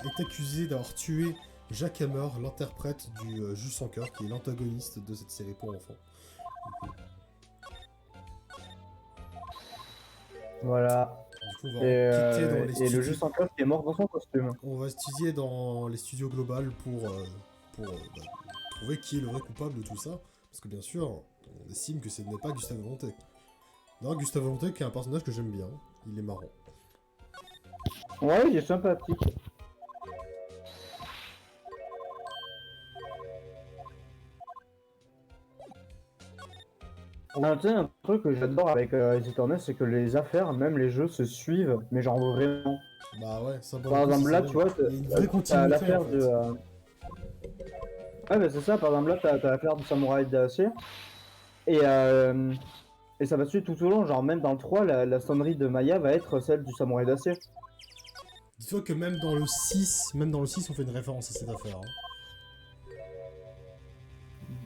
est accusé d'avoir tué Jack Hammer, l'interprète du juge sans cœur, qui est l'antagoniste de cette série pour enfants. Voilà. Du coup, on va Et, enquêter dans les et studios. le jeu sans cœur qui est mort dans son costume. On va étudier dans les studios global pour trouver qui est le vrai coupable de tout ça. Parce que bien sûr, on estime que ce n'est pas Gustave Volonté. Non, Gustave Volonté qui est un personnage que j'aime bien. Il est marrant. Ouais, il est sympathique. Non, tu sais, un truc que j'adore avec les Eternals, c'est que les affaires, même les jeux, se suivent, mais genre vraiment. Bah ouais, ça Par exemple, là, tu vois, il y a une vraie t'as continuité l'affaire en fait. de. Ouais, bah c'est ça, par exemple, là, t'as l'affaire du samouraï d'acier. Et, et ça va suivre tout au long, genre même dans le 3, la sonnerie de Maya va être celle du samouraï d'acier. Dis-toi que même dans le 6, on fait une référence à cette affaire. Hein.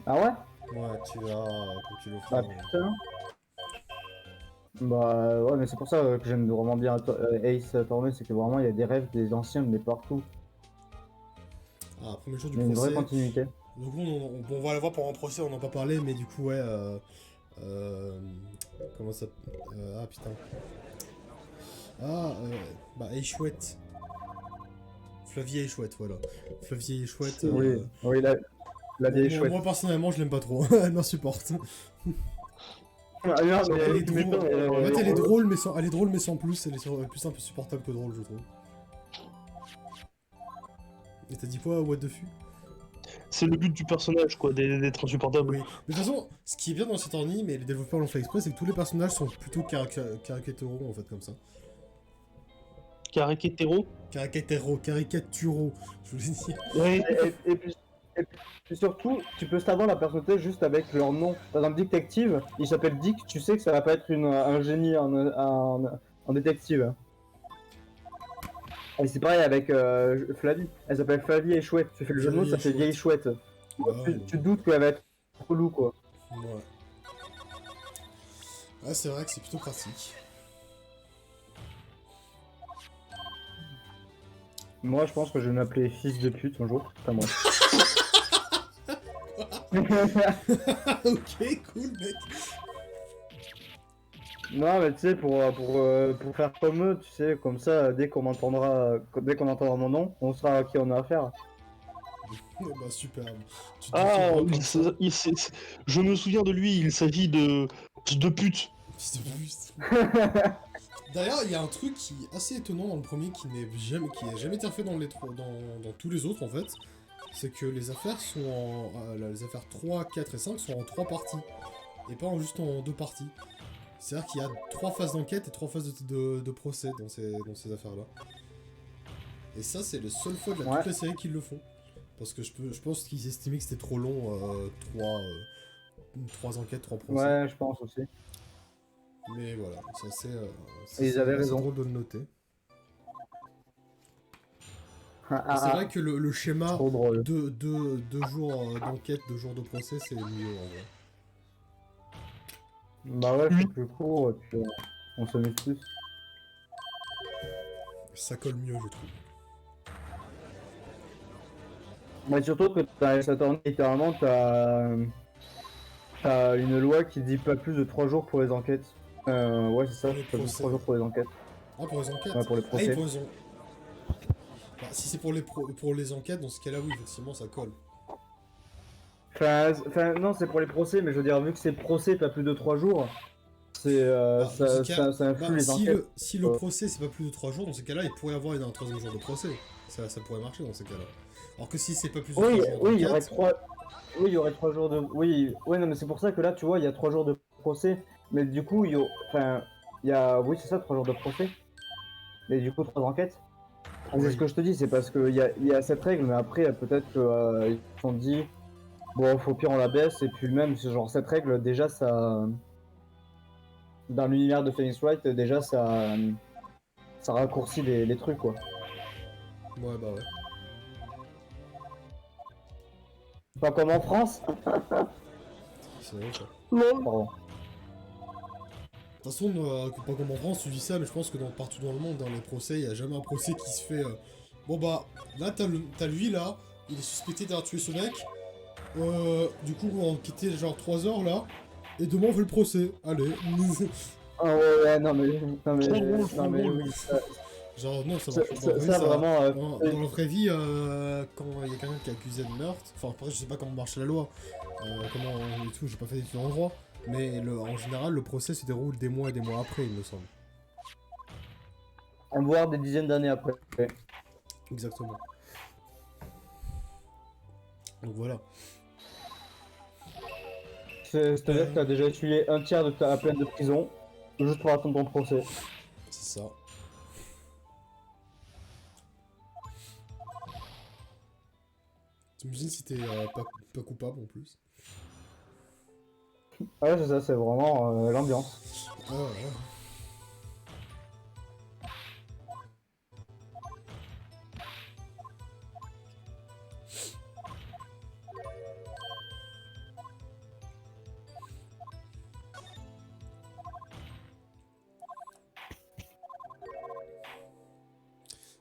Ah ouais? Ouais, tu verras quand tu le Bah feras. putain. Bah ouais, mais c'est pour ça que j'aime vraiment bien Ace Attorney, c'est que vraiment il y a des rêves des anciens, mais partout. Ah, premier jour du Il y a une vraie procès. continuité. Donc on va la voir pendant le procès, on n'en a pas parlé, mais du coup, ouais. Comment ça. Ah putain. Ah, bah, Échouette. Flavie Échouette, voilà. Flavie Échouette. Oui, oui, la vieille chouette. Moi, personnellement, je l'aime pas trop. Elle m'insupporte. Ah, non, mais Elle est tu m'étonnes, drôle. En fait, elle est drôle, mais sans plus. Elle est plus un peu supportable que drôle, je trouve. Et t'as dit quoi, what the fuck? C'est le but du personnage, quoi, d'être insupportable. Oui. Mais de toute façon, ce qui est bien dans cet orni, mais les développeurs l'ont fait exprès, c'est que tous les personnages sont plutôt caricaturaux, en fait, comme ça. Caricaturaux. Caricaturaux, je vous l'ai dit. Ouais. Et puis surtout, tu peux savoir la personnalité juste avec leur nom. Par exemple, détective, il s'appelle Dick, tu sais que ça va pas être un génie en détective. Et c'est pareil avec Flavie, elle s'appelle Flavie et Chouette. Tu fais le jeu de mots, ça fait vieille chouette. Ouais, Tu doutes qu'elle va être relou quoi. Ouais. Ah, c'est vrai que c'est plutôt pratique. Moi, je pense que je vais m'appeler fils de pute un jour. Enfin, moi. Ok, cool, mec. Non, mais tu sais, pour faire comme eux, tu sais, comme ça, dès qu'on entendra mon nom, on saura à qui on a affaire. Bah, superbe. Tu te Ah, définis comme ça. je me souviens de lui, il s'agit de pute. Fils de pute. D'ailleurs, il y a un truc qui est assez étonnant dans le premier qui n'a jamais été fait dans tous les autres en fait. C'est que les affaires sont les affaires 3, 4 et 5 sont en 3 parties. Et pas juste en 2 parties. C'est-à-dire qu'il y a 3 phases d'enquête et 3 phases de procès dans ces affaires-là. Et ça, c'est le seul fois de toute la série qu'ils le font. Parce que je pense qu'ils estimaient que c'était trop long, 3 enquêtes, 3 procès. Ouais, je pense aussi. Mais voilà, ils avaient raison. C'est drôle de le noter. Ah, Mais c'est ah, vrai que le schéma trop drôle. 2 jours d'enquête, 2 jours de procès, c'est mieux en vrai. Bah ouais, c'est plus court, et puis on s'amuse plus. Ça colle mieux, je trouve. Mais surtout que littéralement, t'as une loi qui dit pas plus de 3 jours pour les enquêtes. Ouais, c'est ça, Pour les pas plus de procès. 3 jours pour les enquêtes. Ah, pour les enquêtes Ouais, pour les Ah, procès. Bah, si c'est pour les enquêtes, dans ce cas-là, oui, effectivement, ça colle. Enfin, non, c'est pour les procès, mais je veux dire, vu que c'est procès pas plus de 3 jours, c'est Dans ce cas, ça influe bah, les enquêtes. si le procès, c'est pas plus de 3 jours, dans ce cas-là, il pourrait y avoir un 3ème jour de procès. Ça pourrait marcher dans ces cas-là. Alors que si c'est pas plus de 3 Oui, jours oui, il y aurait d'enquête... 3... Oui, il y aurait 3 jours de... Oui, non, mais c'est pour ça que là, tu vois, il y a 3 jours de procès. Mais du coup, enfin, il y a... Oui, c'est ça, 3 jours de procès. Mais du coup, 3 enquêtes. Oui. C'est ce que je te dis, c'est parce qu'il y a cette règle, mais après, peut-être qu'ils se sont dit... Bon, faut pire, on la baisse, et puis même, c'est genre, cette règle, déjà, ça... Dans l'univers de Phoenix Wright, déjà, ça raccourcit les trucs, quoi. Ouais, bah ouais. Pas comme en France. C'est vrai, ça. Lol. Pardon. De toute façon, pas comme en France, tu dis ça, mais je pense que partout dans le monde, dans les procès, il n'y a jamais un procès qui se fait. Bon bah, là, t'as lui, là, il est suspecté d'avoir tué ce mec. Du coup, on va enquêter genre 3 heures, là. Et demain, on fait le procès. Allez. Ah ouais, ouais, non mais, Trop drôle. oui, Genre, non, ça ça, marche pas. ça, vraiment, Dans la vraie vie, quand il y a quelqu'un qui est accusé de meurtre, enfin, après, je sais pas comment marche la loi, comment et tout, j'ai pas fait d'études en droit, mais en général, le procès se déroule des mois et des mois après, il me semble. voire des dizaines d'années après. Exactement. Donc voilà. C'est-à-dire que t'as déjà essuyé un tiers de ta peine de prison juste pour attendre ton procès. C'est ça. T'imagines si t'es pas coupable en plus. Ouais, c'est ça, c'est vraiment l'ambiance. Ah ouais.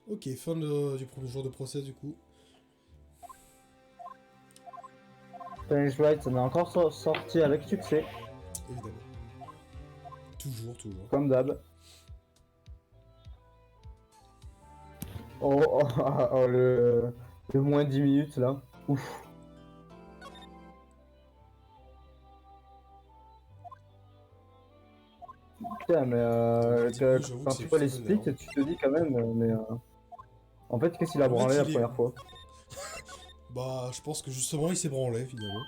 Ok, fin du premier jour de procès du coup. Phoenix Wright en est encore sorti avec succès, Évidemment. Toujours. comme d'hab. Oh, le moins 10 minutes là. Ouf. Putain, mais J'avoue que quand c'est tu vois les plutôt splits, vénère. tu te dis quand même, mais en fait, qu'est-ce qu'il a En fait, branlé la il est- première fois? Bah, je pense que justement, il s'est branlé finalement.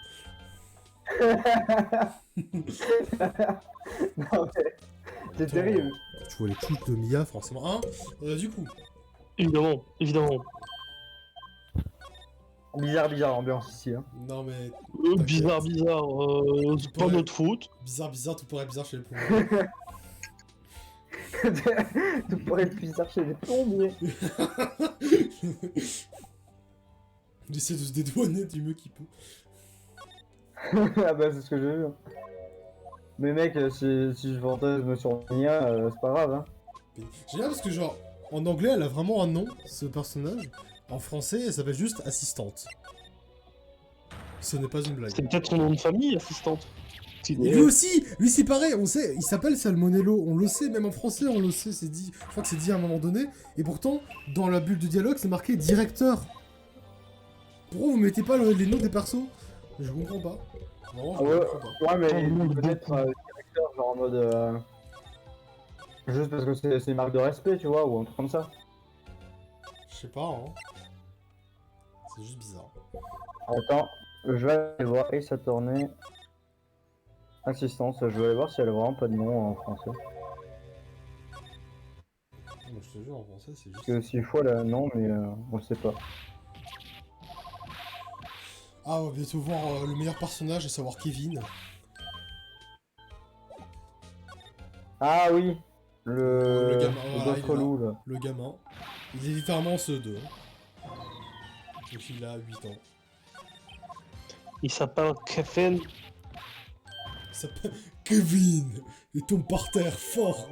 Non, mais c'est Attends, terrible. Tu vois les shoots de Mia, forcément. Hein du coup. Évidemment, évidemment. Bizarre l'ambiance ici. Hein. Non mais. Bizarre, c'est pas pourrais- notre faute. Bizarre, tout pourrait être bizarre chez les plombiers. Tout pourrait être bizarre chez les plombiers. Il essaie de se dédouaner du mieux qu'il peut. Ah bah c'est ce que j'ai vu. Hein. Mais mec, si je fantasme sur Mia, c'est pas grave. Hein. J'aime bien parce que, genre, en anglais, elle a vraiment un nom, ce personnage. En français, elle s'appelle juste assistante. Ce n'est pas une blague. C'est peut-être son nom de famille, assistante. Et lui aussi, lui c'est pareil, on sait, il s'appelle Salmonello, on le sait, même en français on le sait, c'est dit, je crois que c'est dit à un moment donné, et pourtant, dans la bulle de dialogue, c'est marqué directeur. Pourquoi vous mettez pas les noms des persos? Je comprends pas. Vraiment, Ah ouais, comprends pas. ouais, mais Oh, non, peut-être directeur, genre en mode. Juste parce que c'est une marque de respect, tu vois, ou un truc comme ça. Je sais pas, hein. C'est juste bizarre. Attends, je vais aller voir Ace Attorney. Assistance, je vais aller voir si elle a vraiment pas de nom en français. Moi, je te jure, en français, c'est Parce juste... que s'il faut, elle a un nom, mais on le sait pas. Ah, on va bientôt voir le meilleur personnage, à savoir Kevin. Ah oui Le gamin, le voilà, gosse il est relou, là. là. Le gamin. Il est littéralement ceux deux. Donc il a 8 ans. Il s'appelle Kevin. Il s'appelle Kevin. Il tombe par terre fort.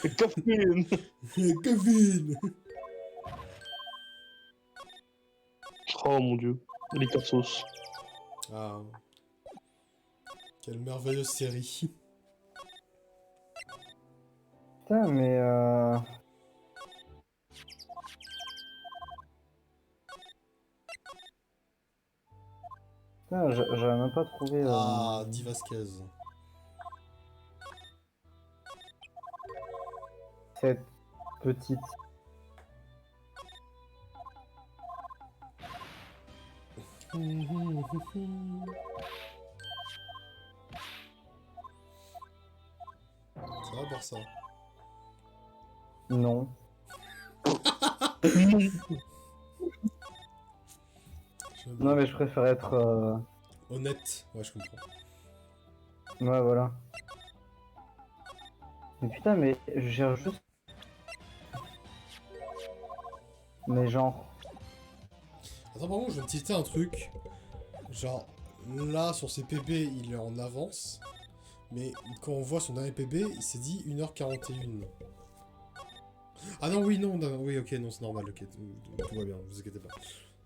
Kevin. Kevin. Oh mon dieu, les cassos. Ah. Quelle merveilleuse série. Putain, mais Putain, j'avais même pas trouvé... Ah, Di Vasquez. cette petite... Ça va par ça. Non. Non, mais je préfère être... Honnête. Ouais, je comprends. Ouais, voilà. Mais putain, mais je cherche juste... Mais genre... Attends, par contre, je vais te citer un truc. Genre, là, sur ses PB, il est en avance. Mais quand on voit son dernier PB, il s'est dit 1h41. Ah non, oui, non, non, oui, ok, non, c'est normal, ok, tout va bien, vous inquiétez pas.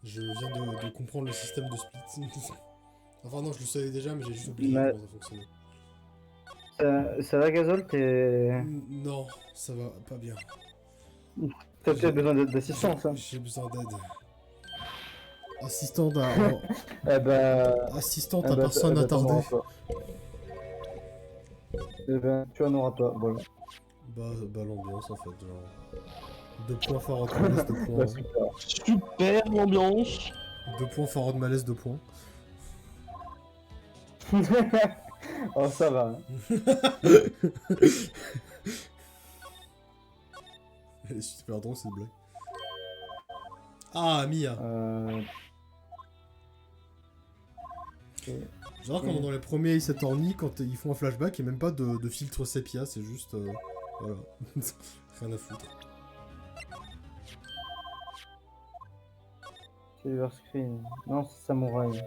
Je viens de comprendre le système de split. Enfin non, je le savais déjà, mais j'ai juste oublié Mais- comment ça fonctionnait. Ça va, Gazol, t'es... Non, ça va pas bien. T'as peut-être besoin d'assistance, hein. J'ai besoin d'aide. Assistante à... Eh bah... Assistante eh à bah, personne eh bah, t'en attardée. auras pas. Eh ben, tu en auras pas, voilà. Bah l'ambiance en fait, genre... 2 points Farod malaise, 2 points... Bah, super. Super l'ambiance. 2 points Farod malaise, 2 points. Oh, ça va. Elle est super drôle cette blague. Ah, Mia. Genre comme dans les premiers Ace Attorney, quand ils font un flashback, il n'y a même pas de filtre sépia, c'est juste... voilà. Rien à foutre. Silver Screen. Non, c'est Samouraï.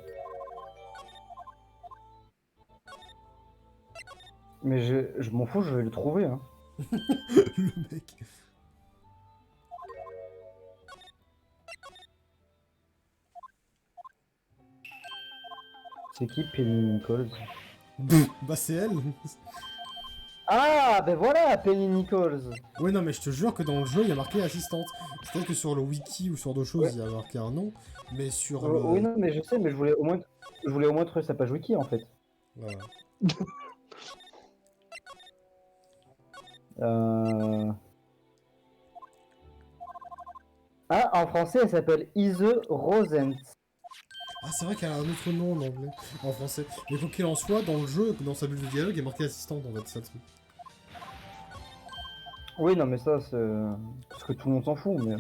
Mais je m'en fous, je vais le trouver, hein. Le mec. C'est qui Penny Nichols? Bah c'est elle. Ah, ben voilà, Penny Nichols. Ouais non mais je te jure que dans le jeu il y a marqué assistante. C'est-à-dire que sur le wiki ou sur d'autres choses Ouais. il y a marqué un nom, mais sur le... Oui, non, mais je sais, mais je voulais au moins trouver sa page wiki, en fait. Voilà. Ah, en français, elle s'appelle Ise Rosent. Ah c'est vrai qu'elle a un autre nom en anglais, en français. Mais quoi qu'il en soit, dans le jeu, dans sa bulle de dialogue, il y a marqué assistante en fait, c'est ça le truc. Oui, non, mais ça, c'est... Parce que tout le monde s'en fout, mais...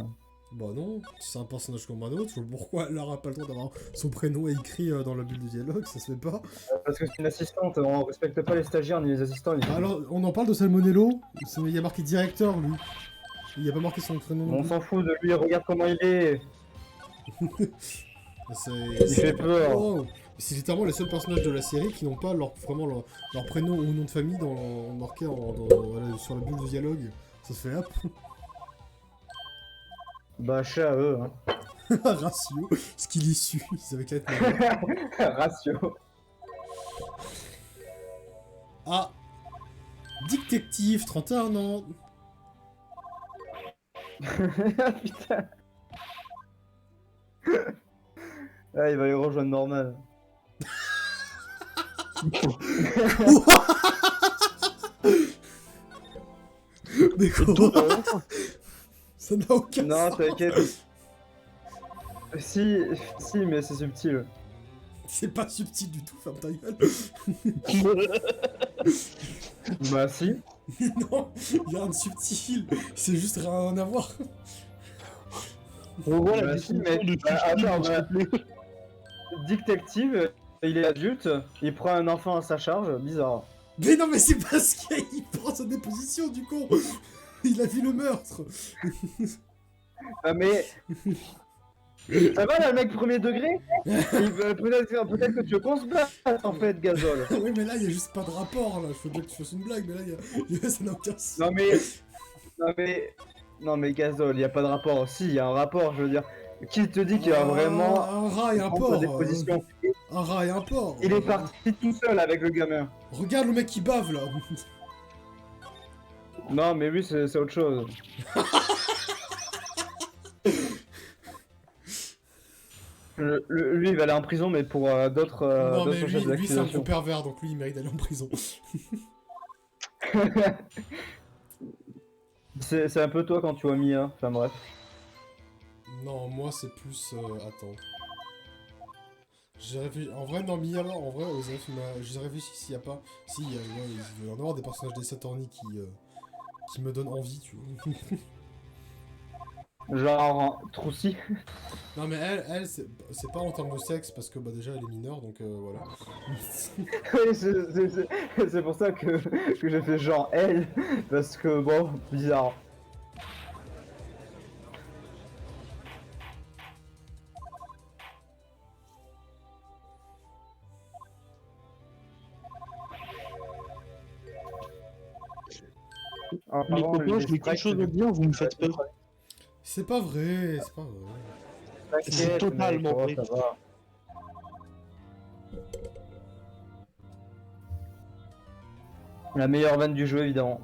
Bah non, c'est un personnage comme un autre, pourquoi elle n'aura pas le droit d'avoir son prénom écrit dans la bulle de dialogue, ça se fait pas. Parce que c'est une assistante, on respecte pas les stagiaires ni les assistants. Alors, on en parle de Salmonello, il y a marqué directeur lui. Il y a pas marqué son prénom. non On plus. s'en fout de lui, regarde comment il est. Il fait peur. C'est littéralement les seuls personnages de la série qui n'ont pas vraiment leur prénom ou nom de famille marqué voilà, sur la bulle de dialogue. Ça se fait hop. Bah, chat à eux, hein. Ratio, ce qu'il issu, ils savaient qu'à être malins. Ratio. Ah, Détective, 31 ans. Putain. Ah, il va les rejoindre normal. Mais quoi? Ça n'a aucun Non, sens. t'inquiète. Si, mais c'est subtil. C'est pas subtil du tout, ferme ta gueule. Bah, si. Non, il y a un subtil. C'est juste rien à voir. On voit la Bah, si, définition mais- de bah, subtil, attends, s'il te plaît. Détective, il est adulte, il prend un enfant à sa charge, bizarre. Mais non, mais c'est parce qu'il prend sa déposition du con. Il a vu le meurtre. Ah, mais. Ça va là, le mec premier degré Peut-être que tu veux qu'on se batte en fait, Gazol. Oui, mais là, il y a juste pas de rapport. Là, je veux bien que tu fasses une blague, mais là, ça n'a aucun sens. Non mais. Non mais. Non mais Gazol, y a pas de rapport. Si, y a un rapport, je veux dire. Qui te dit qu'il y a vraiment. Un rat et un prend sa porc. déposition Un rat et un porc. Il est parti tout seul avec le gamin. Regarde le mec qui bave là. Non mais lui c'est autre chose. Lui il va aller en prison mais pour d'autres Non, mais d'autres chefs lui c'est un gros d'accusation. pervers, donc lui, il mérite d'aller en prison. C'est un peu toi quand tu vois Mia, enfin bref. Non, moi, c'est plus... attends. J'ai réfléchi... En vrai, non, Mia, là, en vrai, j'ai réfléchi s'il y a pas... Si, il va y en avoir des personnages des Saturni qui me donnent envie, tu vois. Genre Troussi. Non, mais elle c'est pas en termes de sexe, parce que, bah, déjà, elle est mineure, donc, voilà. Oui, c'est pour ça que j'ai fait genre elle, parce que bon, bizarre. Les Avant, copains, je n'ai qu'une chose à dire, vous me faites peur. C'est pas vrai, c'est pas vrai. C'est totalement vrai. Ça va. La meilleure vanne du jeu, évidemment.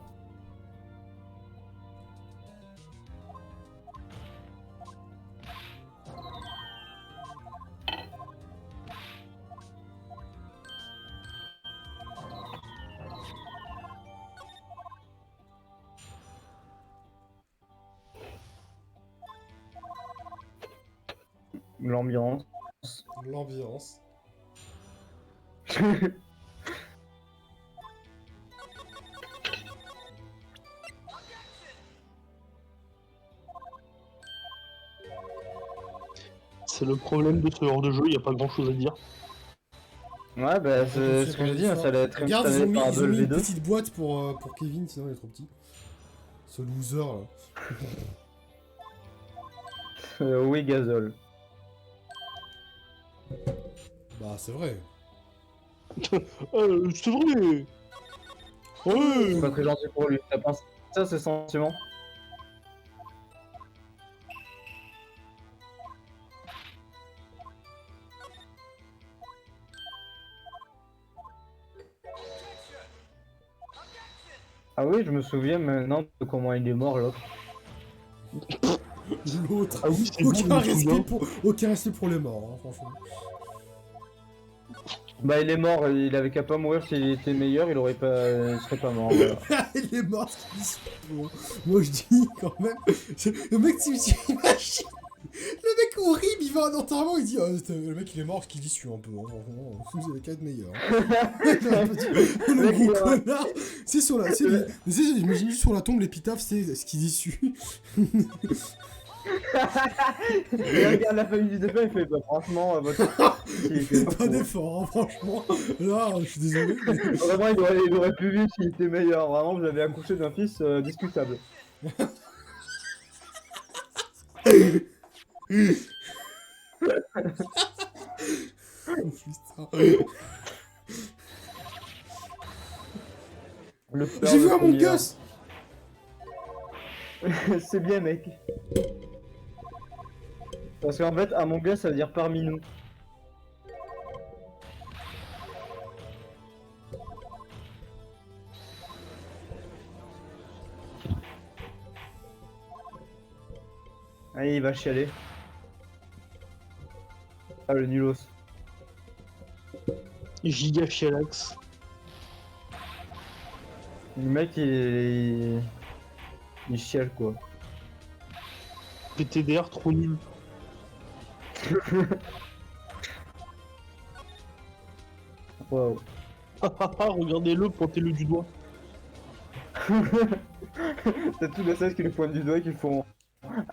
L'ambiance. L'ambiance. C'est le problème de ce genre de jeu, il n'y a pas grand chose à dire. Ouais, bah, c'est ce que je dis, hein, ça allait être Regarde, ils ont mis, par ils ont mis une V2. petite boîte pour Kevin, sinon il est trop petit. Ce loser là. Oui, Gazole. Bah, c'est vrai. C'est vrai. C'est pas Ouais. très gentil pour lui. T'as pensé ça, ces sentiments? Ah oui, je me souviens maintenant de comment il est mort, l'autre. L'autre. Ah oui, c'est bon, je me souviens. Aucun respect pour les morts, hein, franchement. Bah, il est mort, il avait qu'à pas mourir s'il était meilleur, il serait pas mort, voilà. Il est mort, bon. Moi je dis quand même. Le mec, tu imagines. Le mec horrible, il va à un enterrement, il dit le mec il est mort parce qu'il y suit un peu, hein, franchement, vous avez qu'à être meilleur. Le Mec, gros il a- connard, c'est sur la. J'imagine juste sur la tombe, l'épitaphe, c'est ce qu'il y suit. Il regarde la famille du défunt, il fait bah, franchement, votre. Il était Pas d'effort, hein, franchement. Là, je suis désolé. Mais... Vraiment, il aurait pu vivre s'il était meilleur. Vraiment, vous avez accouché d'un fils discutable. Putain. Le père J'ai de vu un ton Among meilleur. Us. C'est bien, mec. Parce qu'en fait, Among Us, ça veut dire parmi nous. Allez, il va chialer. Ah, le nulos. Giga Fialax. Le mec, il chiale, quoi. PTDR trop nul. Waouh. Regardez-le, pointez-le du doigt. T'as tous les 16 qui le pointent du doigt qui font.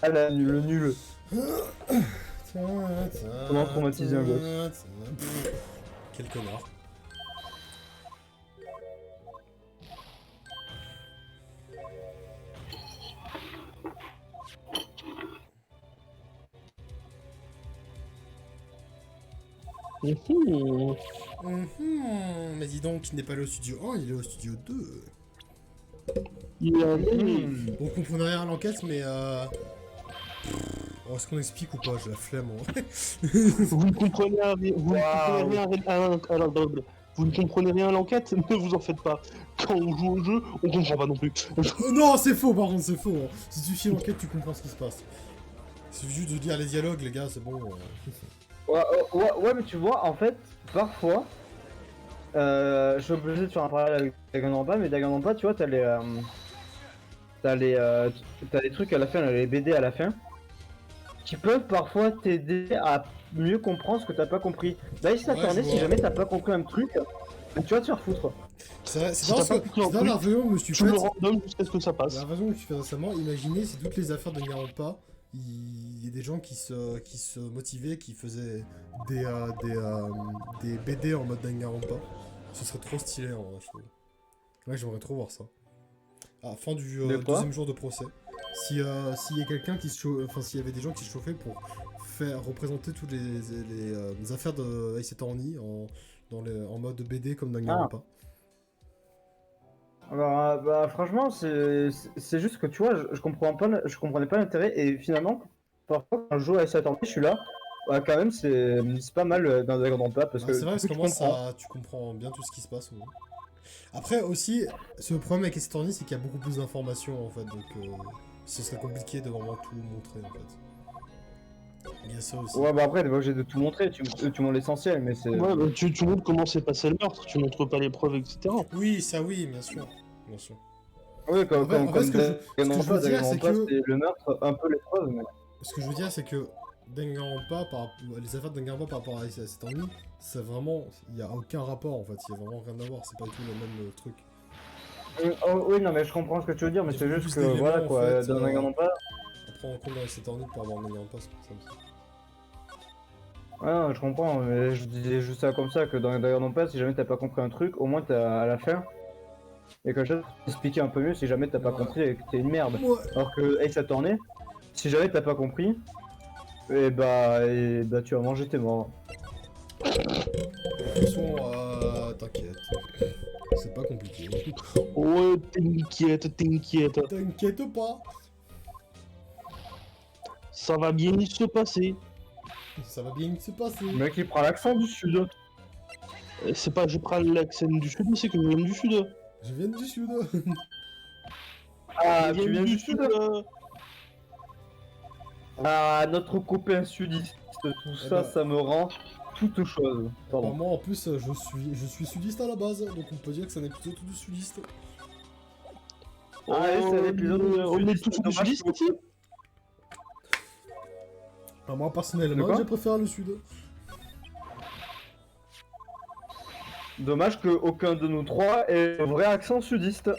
Ah, le nul. Comment traumatiser un gosse. Quel connard. Mais dis donc, il n'est pas allé au studio 1, il est au studio 2. Il est allé. On comprenait rien à l'enquête, mais est-ce qu'on explique ou pas? J'ai la flemme, en vrai. Vous ne comprenez rien, vous Waouh. ne comprenez rien vous ne comprenez rien à l'enquête, ne vous en faites pas. Quand on joue au jeu, on comprend pas non plus. Non, c'est faux, par contre, c'est faux. Hein. Si tu finis l'enquête, tu comprends ce qui se passe. Il suffit juste de lire les dialogues, les gars, c'est bon. Ouais, mais tu vois, en fait, parfois, je suis obligé de faire un parallèle avec Danganronpa, mais Danganronpa, tu vois, t'as les trucs à la fin, les BD à la fin, qui peuvent parfois t'aider à mieux comprendre ce que t'as pas compris. Là, il s'attendait, je si vois. jamais t'as pas compris un truc, bah, tu vas te faire foutre. C'est Si t'as pas compris un dans truc, la réunion que je me suis Tu le faite. random jusqu'à ce que ça passe. La raison que je fais récemment, imaginez si toutes les affaires de Danganronpa, il y a des gens qui se motivaient, qui faisaient des BD en mode Danganronpa. Ce serait trop stylé, en vrai, je trouve. Ouais, j'aimerais trop voir ça. Ah, fin du De quoi deuxième jour de procès. S'il y a quelqu'un qui se enfin s'il y avait des gens qui se chauffaient pour faire représenter toutes les affaires de Ace Attorney en mode BD comme Danganronpa. Franchement, c'est juste que tu vois, je comprends pas, je comprenais pas l'intérêt et finalement, parfois quand je joue à Ace Attorney, je suis là, ouais, quand même, c'est pas mal dans Danganronpa parce Bah, que c'est vrai, du parce coup, que tu moi, comprends. ça, tu comprends bien tout ce qui se passe. Ouais. Après, aussi, ce problème avec Estorni, c'est qu'il y a beaucoup plus d'informations, en fait, donc ce serait compliqué de vraiment tout montrer, en fait. Il y a ça aussi. Ouais, bah après, t'es pas obligé de tout montrer, tu montres l'essentiel, mais c'est. Ouais, bah, tu montres comment s'est passé le meurtre, tu montres pas les preuves, etc. Oui, ça oui, bien sûr. Bien sûr. Oui, En fait, en fait, comme ce que je veux dire, c'est Danganronpa, que... c'est le meurtre, un peu l'épreuve, mais. Ce que je veux dire, c'est que Danganronpa, les affaires de Danganronpa par rapport à cet ennui, c'est vraiment... Il n'y a aucun rapport, en fait. Il n'y a vraiment rien à voir. C'est pas du tout le même truc. Oh, oui, non, mais je comprends ce que tu veux dire, mais Il y a c'est beaucoup juste plus que, voilà, d'éléments, en quoi, fait, dans Danganronpa. à prendre en compte dans cet ennui pour avoir Danganronpa, c'est pour ça aussi. Ouais, non, je comprends, mais je disais juste ça comme ça, que dans Danganronpa, si jamais t'as pas compris un truc, au moins t'as à la fin, et que je vais t'expliquer un peu mieux si jamais t'as pas Ouais. compris et que t'es une merde. Ouais. Alors que Ace Attorney, si jamais t'as pas compris, et bah tu vas manger tes morts. De toute façon, t'inquiète. C'est pas compliqué. Ouais, t'inquiète, t'inquiète. T'inquiète pas. Ça va bien se passer. Ça va bien se passer. Le mec il prend l'accent du sud. C'est pas je prends l'accent du sud, mais c'est que je viens du sud. Je viens du sud. Ah, Je tu viens du sud? Ah, notre copain sudiste, tout Eh ça, ben- ça me rend toute chose. Bah, Pardon. moi en plus je suis sudiste à la base, donc on peut dire que ça n'est plutôt tout du sudiste. Ah, ouais, c'est l'épisode où On est sudiste, tous du dommage sudiste que- ici. Enfin, moi De personnellement quoi je préfère le sud. Dommage que aucun de nous trois ait un vrai accent sudiste.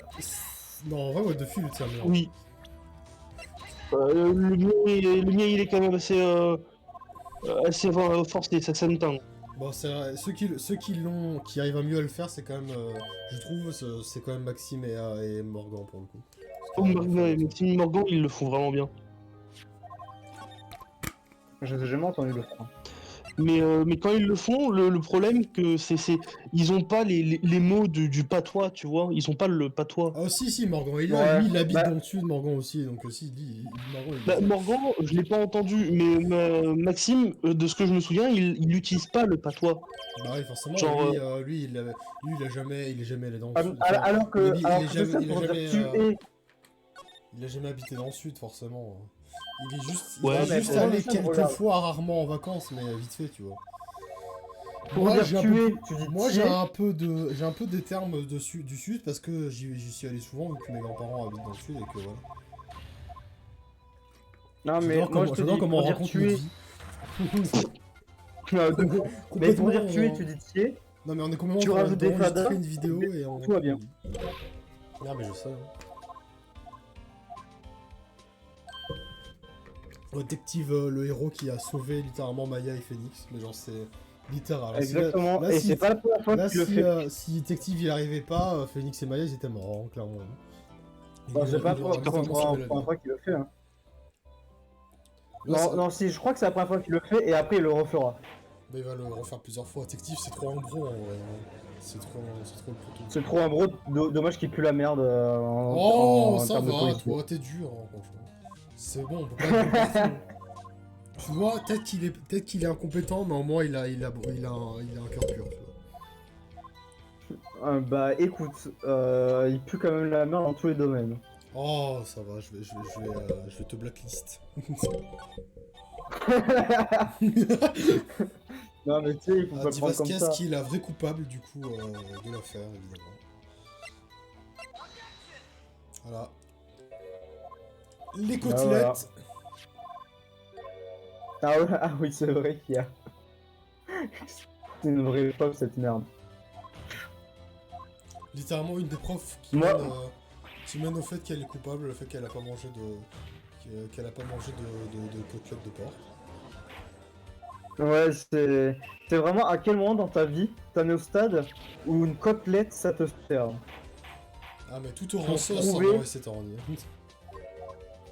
Non en vrai what the fuck tiens merde. Oui. Le mien, il est quand même assez forcé, ça s'entend. Bon c'est vrai, qui arrivent à mieux à le faire c'est quand même, je trouve, c'est quand même Maxime et Morgan pour le coup. Oh, Maxime Morgan, ils le font vraiment bien. Je n'ai jamais entendu le franc. Mais quand ils le font, le problème que ils ont pas les mots du patois, tu vois. Ils ont pas le patois. Ah si Morgan il a, Ouais, lui il habite bah- dans le sud Morgan aussi, donc si Morgan il Bah, dit ça. Morgan, je l'ai pas entendu, mais Maxime, de ce que je me souviens, il utilise pas le patois. Bah oui forcément, Genre, lui il est jamais allé dans le Ah, sud. alors que, il alors est que jamais, c'est ça il a pour dire jamais, tu es. il a jamais habité dans le sud, forcément. Il est juste, Ouais, il est mais juste pour allé ça, quelques regarde. fois rarement en vacances, mais vite fait, tu vois. Pour Moi, dire j'ai un tu peu, es, tu dis moi, tu j'ai es. un peu des termes du sud parce que j'y suis allé souvent vu que mes grands-parents habitent dans le sud et que voilà. Non, mais moi je te J'adore dis, comment on pour dire raconte tu notre es. vie. Mais pour dire Complètement, tu es, tu dis tu es. Non mais on est complètement Tu en train rajoutes des d'enregistrer fadas, une vidéo et on... tout va bien. Ah mais je sais. Détective, le héros qui a sauvé littéralement Maya et Phoenix, mais genre c'est littéral. Exactement, Là, et si- c'est pas la première fois Là, qu'il le si, fait. si Détective il arrivait pas, Phoenix et Maya ils étaient morts, hein, clairement. Bah, c'est pas la Ils auraient première littéralement sauvé la vie. fois qu'il le fait. Hein. Là, Non, si, je crois que c'est la première fois qu'il le fait et après il le refera. bah, il va le refaire plusieurs fois. Détective, c'est trop un gros en vrai. Hein. C'est trop le proto. C'est trop un gros, dommage qu'il pue la merde Oh, en ça termes de va, policier. toi, t'es dur, hein, franchement. C'est bon, on peut pas être parfait. Tu vois, peut-être qu'il est incompétent, mais au moins il a un cœur pur, tu vois. Bah écoute, il pue quand même la merde dans tous les domaines. Oh, ça va, je vais te blacklist. Non mais tu sais, il faut pas le prendre comme Divasquez ça. qui est la vraie coupable du coup de l'affaire, évidemment. Voilà. Les côtelettes. voilà. Ah oui, c'est vrai qu'il y a... c'est une vraie époque cette merde. Littéralement une des profs qui mène au fait qu'elle est coupable, le fait qu'elle a pas mangé de côtelettes de porc. Ouais, c'est vraiment à quel moment dans ta vie t'en es au stade où une côtelette ça te sert. Ah mais tout aura en Pour sauce, ça prouver- va c'est ornier.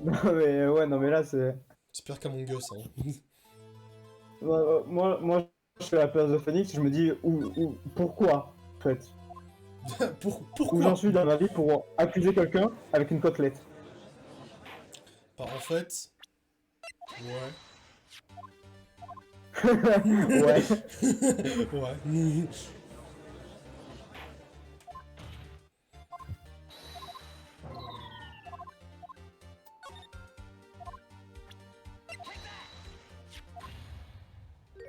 Non mais ouais, non mais là c'est... C'est pire qu'Among Us, hein. Moi je suis à la place de Phoenix, je me dis pourquoi en fait. Où Pourquoi? j'en suis dans ma vie pour accuser quelqu'un avec une côtelette. Bah, en fait... Ouais. Ouais. Ouais.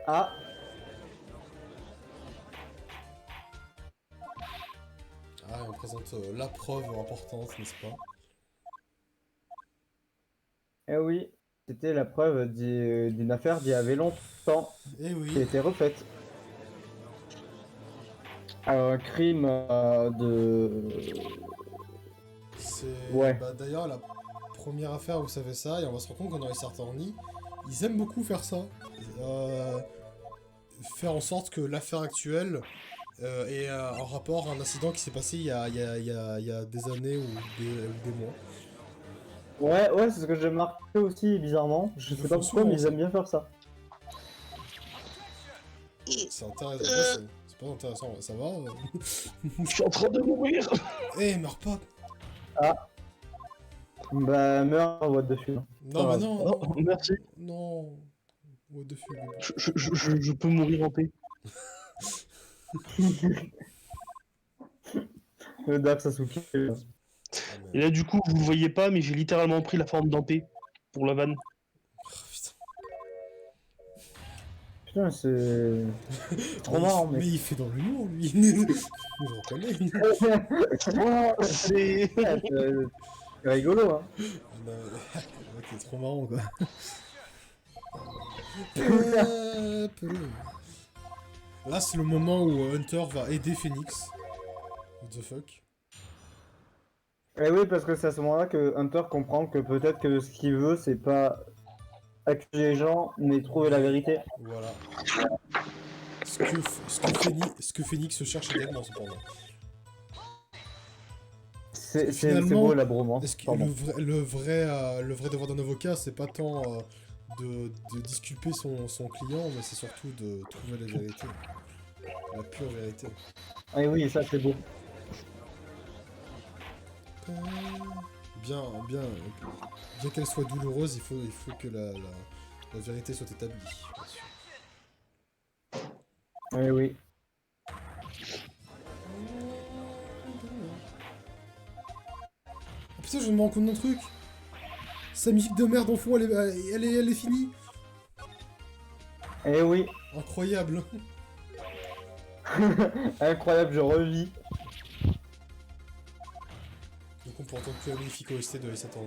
Ah, Ah, on présente la preuve importante, n'est-ce pas? eh oui. C'était la preuve d'une affaire d'il y avait longtemps Eh qui a oui. été refaite. Un crime de... C'est... Ouais. Bah, d'ailleurs, la première affaire où ça fait ça, et on va se rendre compte que dans les Sartorni, ils aiment beaucoup faire ça. Faire en sorte que l'affaire actuelle ait un rapport à un incident qui s'est passé il y a des années ou des mois. Ouais, ouais, c'est ce que j'ai remarqué aussi, bizarrement. Je Ils le sais pas font pourquoi, souvent, mais ils ça. aiment bien faire ça. C'est intéressant. C'est pas intéressant, ça va? Je suis en train de mourir. Eh, meurs pas! Bah, meurs, what the fuck. Non, bah non, Oh, non, merci. non. What the fuck, bébé. Je peux mourir en paix. Le Dark Sasuke. Ah, Et mais... là, du coup, vous le voyez pas, mais j'ai littéralement pris la forme d'un P pour la vanne. Oh, putain. Putain, c'est trop marrant, Mais mec. il fait dans l'humour, lui. Je le reconnais. Oh, c'est... Ouais, c'est rigolo, hein. Ah, non, mais... le mec est trop marrant, quoi. Là, c'est le moment où Hunter va aider Phoenix. What the fuck? Et oui, parce que c'est à ce moment-là que Hunter comprend que peut-être que ce qu'il veut, c'est pas accuser les gens, mais trouver la vérité. Voilà. Ce que Phoenix cherche également, cependant. C'est finalement, beau la bromance. Est-ce que Pardon. le vrai devoir d'un avocat, c'est pas tant de disculper son client, mais c'est surtout de trouver la vérité. La pure vérité. Ah oui, ça c'est beau. Bien, bien, bien qu'elle soit douloureuse, il faut que la vérité soit établie. Bien sûr. Oui, oui. Oh putain, je me rends compte d'un truc. Sa musique de merde en fond, elle est finie. Eh oui. Incroyable. Incroyable, je revis. Donc on peut entendre que la magnifique OST de les 7 ans.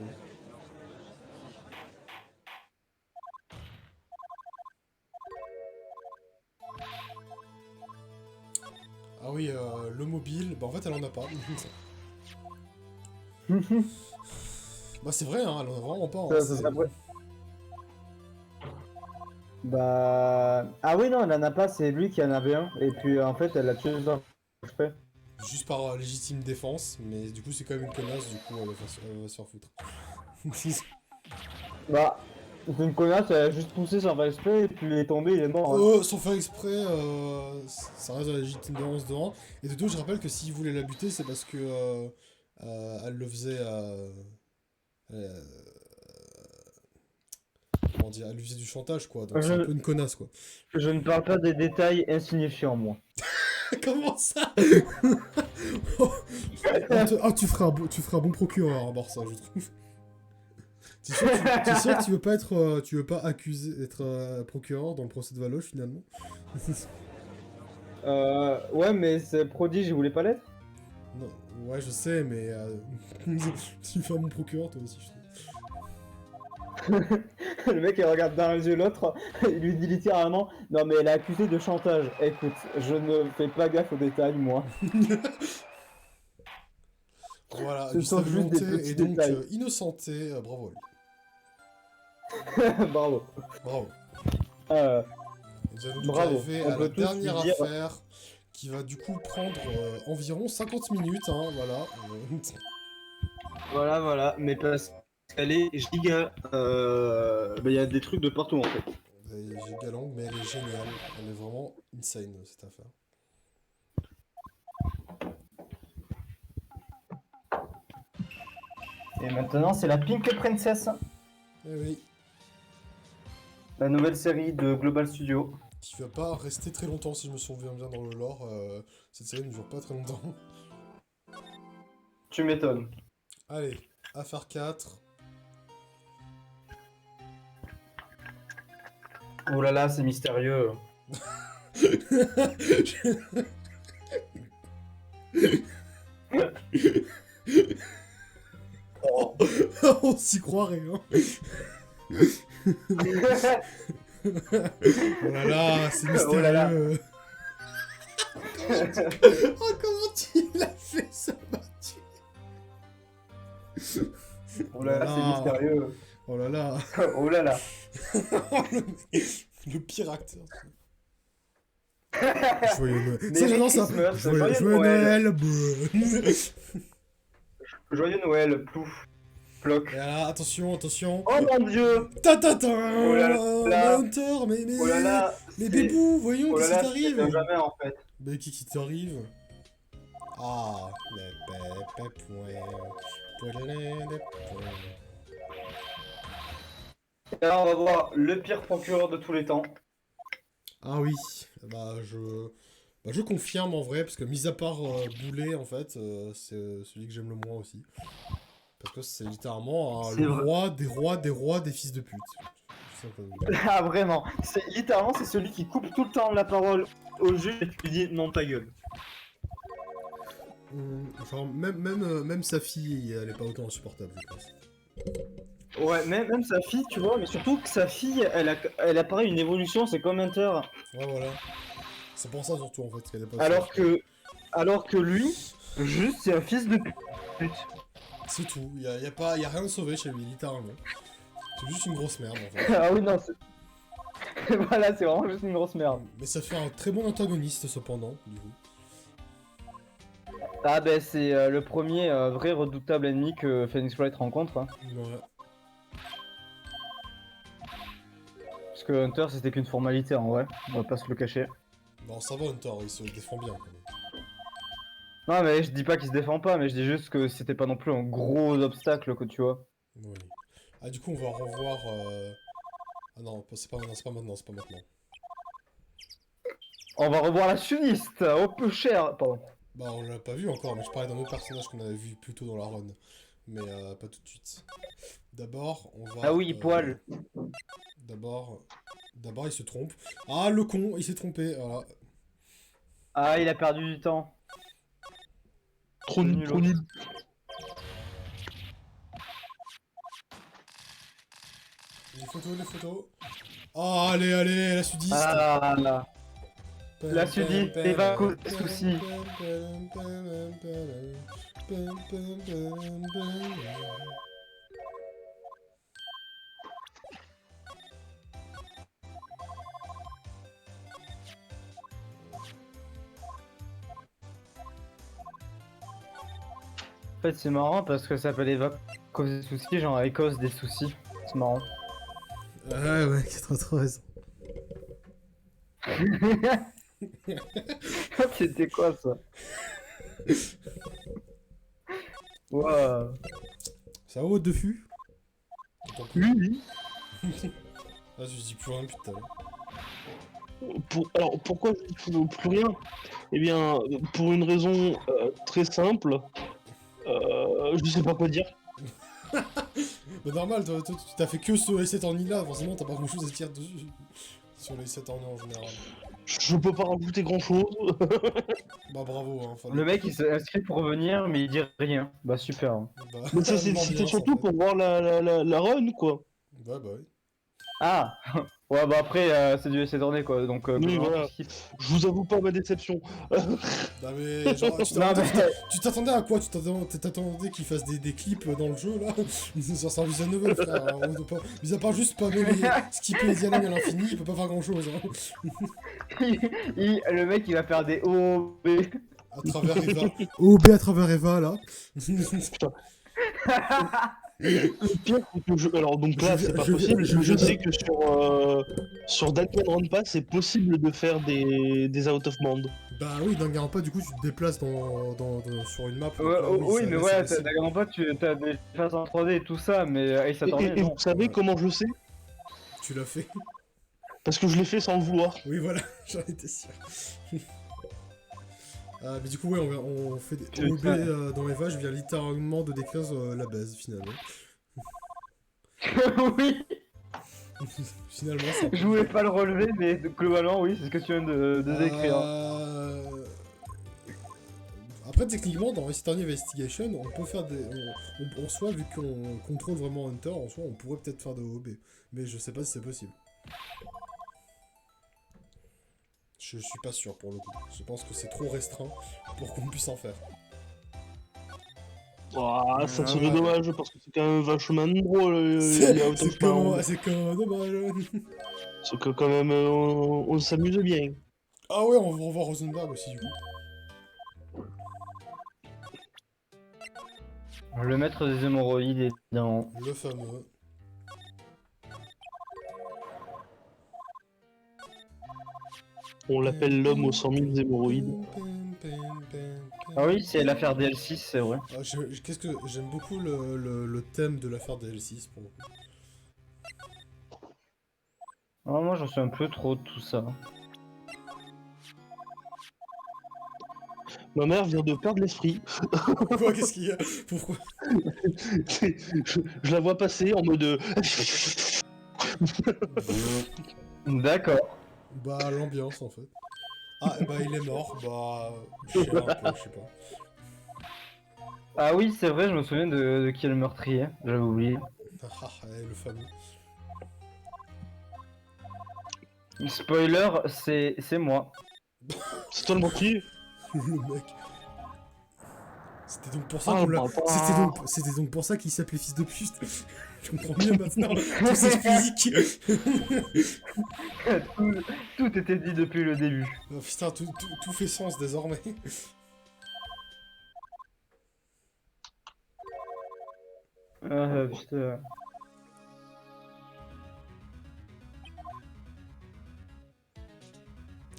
Ah oui, le mobile, bah en fait elle en a pas. Bah c'est vrai, hein, elle en a vraiment pas. Hein, Ça serait vrai. Bah... Ah oui, non, elle en a pas, c'est lui qui en avait un. Et puis en fait, elle l'a tué sans exprès. Juste par légitime défense, mais du coup c'est quand même une connasse, du coup elle va se faire foutre. Bah... C'est une connasse, elle a juste poussé sans faire exprès, et puis il est tombé, il est mort. Hein. Sans faire exprès, ça reste de la légitime défense devant. Et de deux, je rappelle que s'il voulait la buter, c'est parce que elle le faisait comment dire, elle lui faisait du chantage, quoi. Donc c'est un peu une connasse, quoi. Je ne parle pas des détails insignifiants, moi. Comment ça? Tu feras un bon procureur, hein, Barça, je trouve. T'es sûr que tu veux pas être, tu veux pas accuser d'être procureur dans le procès de Valoche, finalement? Ouais, mais c'est prodige, il voulait pas l'être. Non, ouais, je sais, mais tu fais un bon procureur, toi aussi, je trouve. Le mec il regarde dans les yeux l'autre, il lui dit littéralement non mais elle est accusée de chantage. Écoute, je ne fais pas gaffe aux détails moi. Voilà, Ce sont Gustave juste des Monté petits est donc détails. innocenté, bravo à lui. Bravo. Bravo. Euh, Nous allons donc Bravo. arriver On à peut la tous dernière lui dire- affaire qui va du coup prendre environ 50 minutes, hein, voilà. voilà, mais parce qu'elle est giga. Il y a des trucs de partout en fait. Elle est giga longue, mais elle est géniale. Elle est vraiment insane, cette affaire. Et maintenant, c'est la Pink Princess, Eh oui, la nouvelle série de Global Studio. qui va pas rester très longtemps si je me souviens bien dans le lore. Cette série ne dure pas très longtemps. Tu m'étonnes. Allez, affaire 4. Oh là là, c'est mystérieux. Oh. On s'y croirait, hein. Oh là là, c'est mystérieux. Oh là là. Oh, comment tu l'as fait, ça m'a tué. Oh là là, c'est mystérieux. Oh là là. Oh là là. Le pire acteur. Joyeux Noël. Merry Ça, j'adore ça. Christmas, Joyeux joyeux Noël. Joyeux Noël, plouf. Ploc. Et là, attention, attention. Oh mon dieu. Ta-ta-ta. Oh là là. Hunter, mais Oh là là. mais c'est- bébou, voyons, Oh là qu'est-ce qui là, t'arrive? c'est jamais en fait. Mais qui t'arrive? Ah, les pépés Et là, on va voir le pire procureur de tous les temps. Ah oui, bah je confirme en vrai, parce que mis à part Boulet, en fait, c'est celui que j'aime le moins aussi. Parce que c'est littéralement C'est le vrai. roi des rois des rois des fils de pute. C'est ça que- Ah vraiment, c'est littéralement c'est celui qui coupe tout le temps la parole au juge et tu lui dis non ta gueule. Genre, même sa fille, elle est pas autant insupportable, je pense. Ouais, même sa fille, tu vois, mais surtout que sa fille, elle a pareil une évolution, c'est comme Hunter. Ouais, voilà. C'est pour ça surtout, en fait, qu'elle est pas Alors que lui, juste c'est un fils de pute. C'est tout, y a rien de sauvé chez lui, littéralement. C'est juste une grosse merde, en fait. Ah oui non, c'est... voilà, c'est vraiment juste une grosse merde. Mais ça fait un très bon antagoniste, cependant, du coup. Ah ben c'est le premier vrai redoutable ennemi que Phoenix Wright rencontre. Hein. Ouais. Parce que Hunter c'était qu'une formalité en vrai, on va pas se le cacher. Bon, ça va, Hunter, il se défend bien, quand même. Non mais je dis pas qu'il se défend pas, mais je dis juste que c'était pas non plus un gros obstacle que tu vois. Oui. Ah, du coup, on va revoir... Ah non, c'est pas maintenant, c'est pas maintenant. On va revoir la suniste, au peu cher. Pardon. Bah, on l'a pas vu encore, mais je parlais d'un autre personnage qu'on avait vu plus tôt dans la run. Mais pas tout de suite. D'abord, on va... Ah oui, poil. D'abord, il se trompe. Ah, le con, il s'est trompé, voilà. Ah, il a perdu du temps. Trop C'est nul, nul, trop l'autre. nul. Les photos. Ah, allez, la sudiste. Ah là. La sudiste, il va causer des soucis. En fait, c'est marrant parce que ça s'appelle Eva cause des soucis, genre elle cause des soucis. C'est marrant. Ouais, trop raison. C'était quoi ça? Waouh. Ça va, de fût? Oui. Ah, je dis plus rien depuis tout à l'heure. Alors, pourquoi je dis plus rien? Eh bien, pour une raison très simple. Je sais pas quoi dire. Bah normal, toi, tu t'as fait que ce S7 en là, forcément t'as pas grand chose à dire dessus. Sur les 7 en général. Je peux pas rajouter grand chose. Bah bravo, hein. Fallait... Le mec il s'est inscrit pour revenir mais il dit rien. Bah super. Hein. Bah, Mais ça, l'ambiance, c'était en surtout fait. pour voir la run, quoi. Ouais, bah oui. Ah. Ouais bah après c'est du essai tourné quoi donc Oui, comment voilà. je kiffe. Je vous avoue pas ma déception. Bah mais genre, Non, mais... tu t'attendais à quoi? Tu t'attendais qu'il fasse des clips dans le jeu là? Sur Service Novel, frère. On peut pas... Mis à part juste pas même skipper les dialogues à l'infini, il peut pas faire grand chose. Hein. Le mec il va faire des O, B. À travers Eva. OB à travers Eva là. Le pire, c'est que alors donc là, c'est pas possible. Je sais que sur Dungeon Run Pass, c'est possible de faire des out of band. Bah oui, Danganronpa, du coup, tu te déplaces sur une map. donc là, Oui, ça- mais là, ouais, c'est possible. Danganronpa, t'as des phases en 3D et tout ça, mais Ace Attorney, Et non. vous savez Ouais. comment je le sais? Tu l'as fait. Parce que je l'ai fait sans le vouloir. Oui, voilà, j'en étais sûr. Mais du coup, ouais, on fait des Putain. OB dans Eva, je viens littéralement de décrire la base, finalement. Oui, Finalement, ça... je voulais pas le relever, mais globalement, oui, c'est ce que tu viens de décrire. Après, techniquement, dans Eastern Investigation, on peut faire des... En soi, vu qu'on contrôle vraiment Hunter, en soi, on pourrait peut-être faire des OB. Mais je sais pas si c'est possible. Je suis pas sûr, pour le coup. Je pense que c'est trop restreint pour qu'on puisse en faire. Ah, ça Ah serait ouais. dommage parce que c'est quand même vachement drôle. C'est Out of Bounds. dommage. C'est que quand même on s'amuse bien. Ah ouais, on va revoir Rosenberg aussi, du coup. Le maître des hémorroïdes est dans... Le fameux. On l'appelle l'homme aux 100 000 hémorroïdes. Ah oui, c'est l'affaire DL6, c'est vrai. Ah, qu'est-ce que j'aime beaucoup le thème de l'affaire DL6 pour le coup. Ah, moi, j'en suis un peu trop de tout ça. Ma mère vient de perdre l'esprit. Pourquoi? Qu'est-ce qu'il y a? Pourquoi? je la vois passer en mode. D'accord. Bah, l'ambiance en fait. Ah, bah, il est mort. Bah, je sais un peu, je sais pas. Ah oui, c'est vrai, je me souviens de qui est le meurtrier, j'avais oublié. Le fameux. Spoiler, c'est moi. C'est toi le meurtrier? Le mec. C'était donc pour ça Ah, qu'on l'a. bah, bah. C'était donc pour ça qu'il s'appelait fils de pute. Je comprends mieux maintenant. Tout s'explique. Tout était dit depuis le début. Oh, putain, tout fait sens désormais. Ah putain.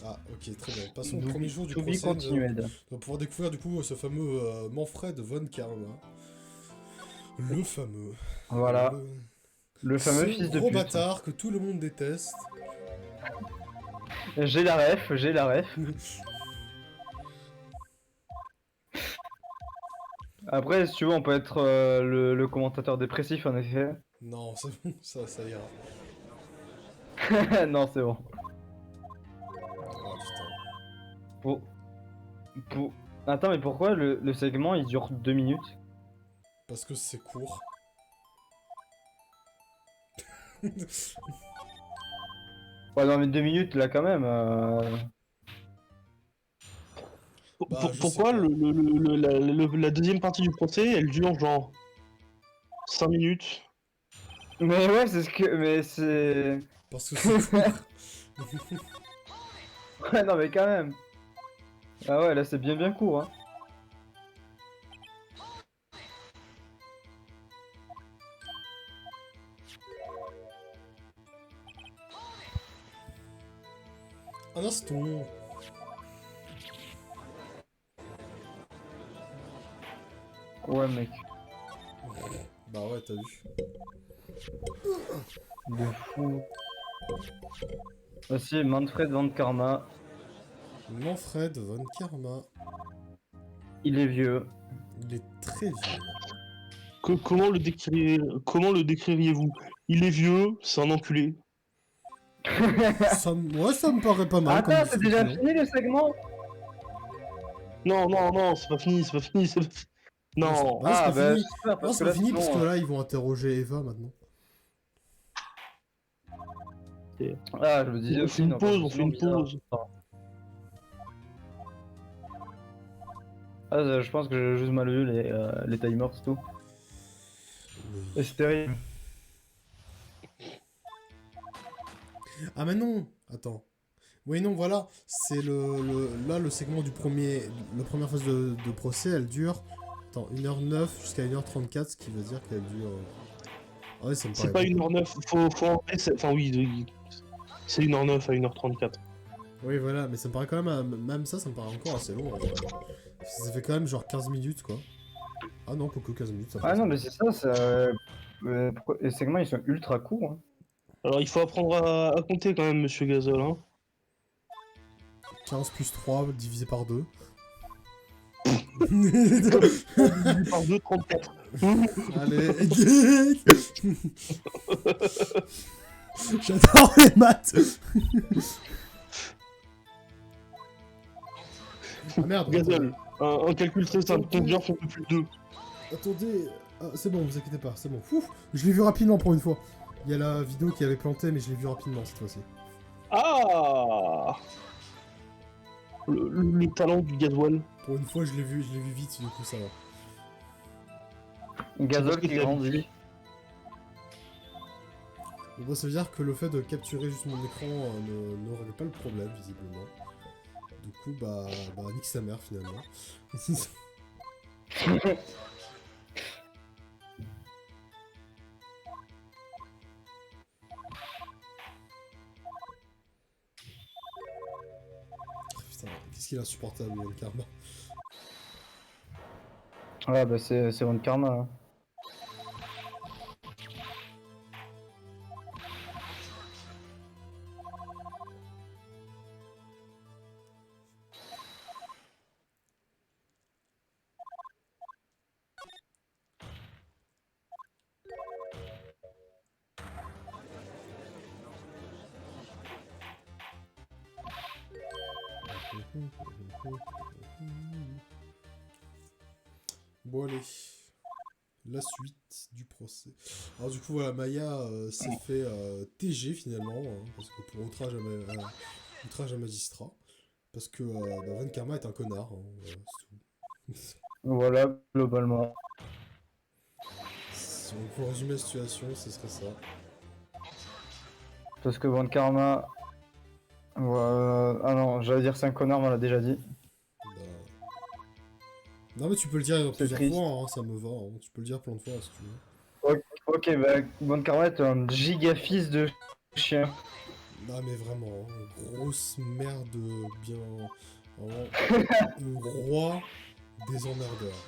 Ah, ok, très bien. Passons au premier jour du To be procès. continued. On va pouvoir découvrir du coup ce fameux Manfred von Karma. Le fameux. Voilà. Le fameux Ce fils de gros pute. bâtard que tout le monde déteste. J'ai la ref, j'ai la ref. Après, si tu veux, on peut être le commentateur dépressif en effet. Non, c'est bon, ça ira. Non, c'est bon. Oh putain. Pour... pour... Attends, mais pourquoi le segment il dure 2 minutes? Parce que c'est court. Ouais, non, mais 2 minutes là quand même. Bah, je Pourquoi sais pas. la deuxième partie du procès elle dure genre 5 minutes? Mais ouais, c'est ce que. Mais c'est. Parce que c'est court. Ouais, non, mais quand même. Ah ouais, là c'est bien court, hein. Un instant. Ouais, mec. Bah ouais, t'as vu. De fou. Voici Manfred von Karma. Manfred von Karma. Il est vieux. Il est très vieux. Comment le décririez-vous? Il est vieux, c'est un enculé. Ouais, ça me paraît pas mal. Attends, comme c'est déjà description. fini le segment? Non, c'est pas fini, c'est pas fini, c'est pas fini. Non, Bah, c'est pas bah fini. j'espère, Non, parce c'est que pas là fini parce que sinon, là, ils vont interroger Eva maintenant. Ah, je me disais on aussi, fait une non, pause, parce on que fait une sinon, pause. Ah, je pense que j'ai juste mal vu les timers, c'est tout. Et c'est terrible. Ah, mais non. Attends. Oui, non, voilà. C'est là, le segment du premier. La première phase de procès, elle dure. Attends, 1h09 jusqu'à 1h34, ce qui veut dire qu'elle dure. Ah ouais, ça me paraît. C'est pas 1h09, faut enlever, enfin oui, c'est 1h09 à 1h34. Oui, voilà, mais ça me paraît quand même, même ça me paraît encore assez long. En vrai. Ça fait quand même genre 15 minutes, quoi. Ah non, que 15 minutes, ça Ah passe. non, mais c'est ça, les segments ils sont ultra courts. Hein. Alors il faut apprendre à compter quand même, monsieur Gazol. Hein. 15 plus 3 divisé par 2. Divisé par 2, 34. Allez, j'adore les maths. Ah merde. Gazol, un calcul très simple. Combien font plus de 2? Attendez, ah, c'est bon, vous inquiétez pas, c'est bon. Ouf, je l'ai vu rapidement pour une fois. Il y a la vidéo qui avait planté, mais je l'ai vu rapidement cette fois-ci. Ah, le talent du gasoil. Pour une fois, je l'ai vu vite, du coup ça va. Gazole qui grandit. Bon, bah, ça veut dire que le fait de capturer juste mon écran ne règle pas le problème, visiblement. Du coup, bah nique sa mère finalement. Putain, qu'est-ce qu'il est insupportable, le karma. Ouais, bah c'est One Karma. Hein. Bon allez, la suite du procès. Alors du coup voilà, Maya s'est fait TG finalement, hein, parce que pour outrage à magistrat, parce que Van Karma est un connard, hein, voilà, c'est tout. Voilà, globalement. Si on peut résumer la situation, ce serait ça. Parce que One Karma. Ah non, j'allais dire c'est un connard, mais on l'a déjà dit. Bah... Non mais tu peux le dire plusieurs triste. fois, hein, ça me va, hein. Tu peux le dire plein de fois si tu veux. Ok, bah One Karma est un giga fils de chien. Non mais vraiment, hein, grosse merde bien... Vraiment, le roi des emmerdeurs.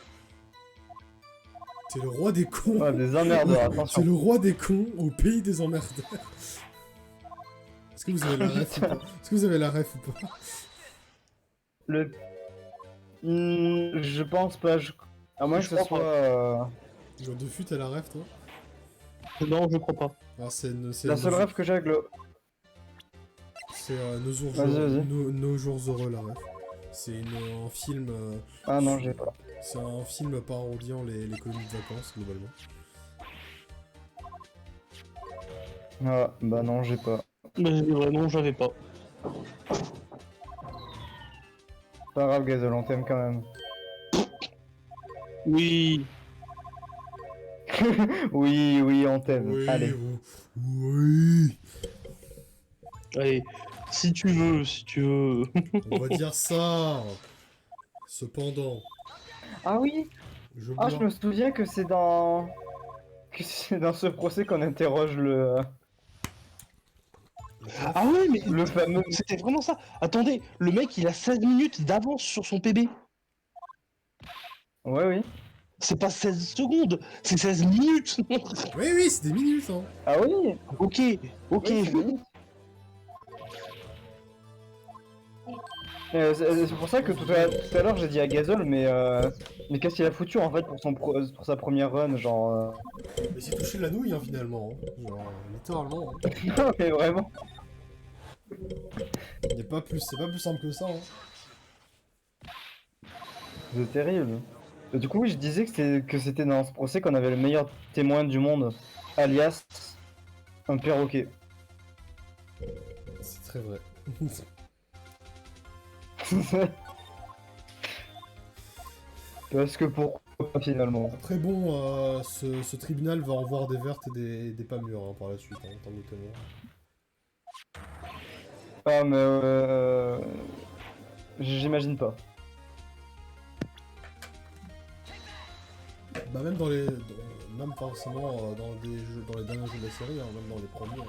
C'est le roi des cons. Ouais, des emmerdeurs, C'est attention. le roi des cons au pays des emmerdeurs. Est-ce que vous avez la ref ou pas? Est-ce que vous avez la ref ou pas? Le. Je pense pas. À moins que Je ce crois soit. Joueur de fut, t'as la ref toi? Non, je crois pas. Ah, c'est La seule rêve que j'ai avec le. C'est nos jours Vas-y. nos jours heureux, la ref. C'est un film. Ah non, j'ai pas. C'est un film parodiant les colonies de vacances, globalement. Ah, bah non, j'ai pas. Mais vraiment, j'avais pas. Pas grave, Gazole, on t'aime quand même. Oui. Oui, on t'aime. Oui, Allez. oui. Allez, si tu veux. On va dire ça. Cependant, Ah oui. je Ah, je bois. me souviens que c'est dans. Que c'est dans ce procès qu'on interroge le. Ah ouais, mais Le fameux. c'était vraiment ça. Attendez, le mec, il a 16 minutes d'avance sur son PB. Oui. C'est pas 16 secondes, c'est 16 minutes. Oui, c'est des minutes, hein. Ah oui. Ok. Oui, c'est bien. C'est pour ça que tout à l'heure j'ai dit à Gazole, mais qu'est-ce qu'il a foutu en fait pour sa première run, genre. Mais c'est touché la nouille, hein, finalement. Hein. Genre, littéralement. Hein. Non, mais vraiment. C'est pas plus simple que ça. Hein. C'est terrible. Et du coup, oui, je disais que c'était dans ce procès qu'on avait le meilleur témoin du monde, alias un perroquet. C'est très vrai. Parce que pourquoi pas finalement. Après bon, ce tribunal va en voir des vertes et des pas mûres hein, par la suite, hein, en termes de témoins. Ah mais j'imagine pas. Bah même même forcément dans les derniers jeux de la série, hein, même dans les premiers.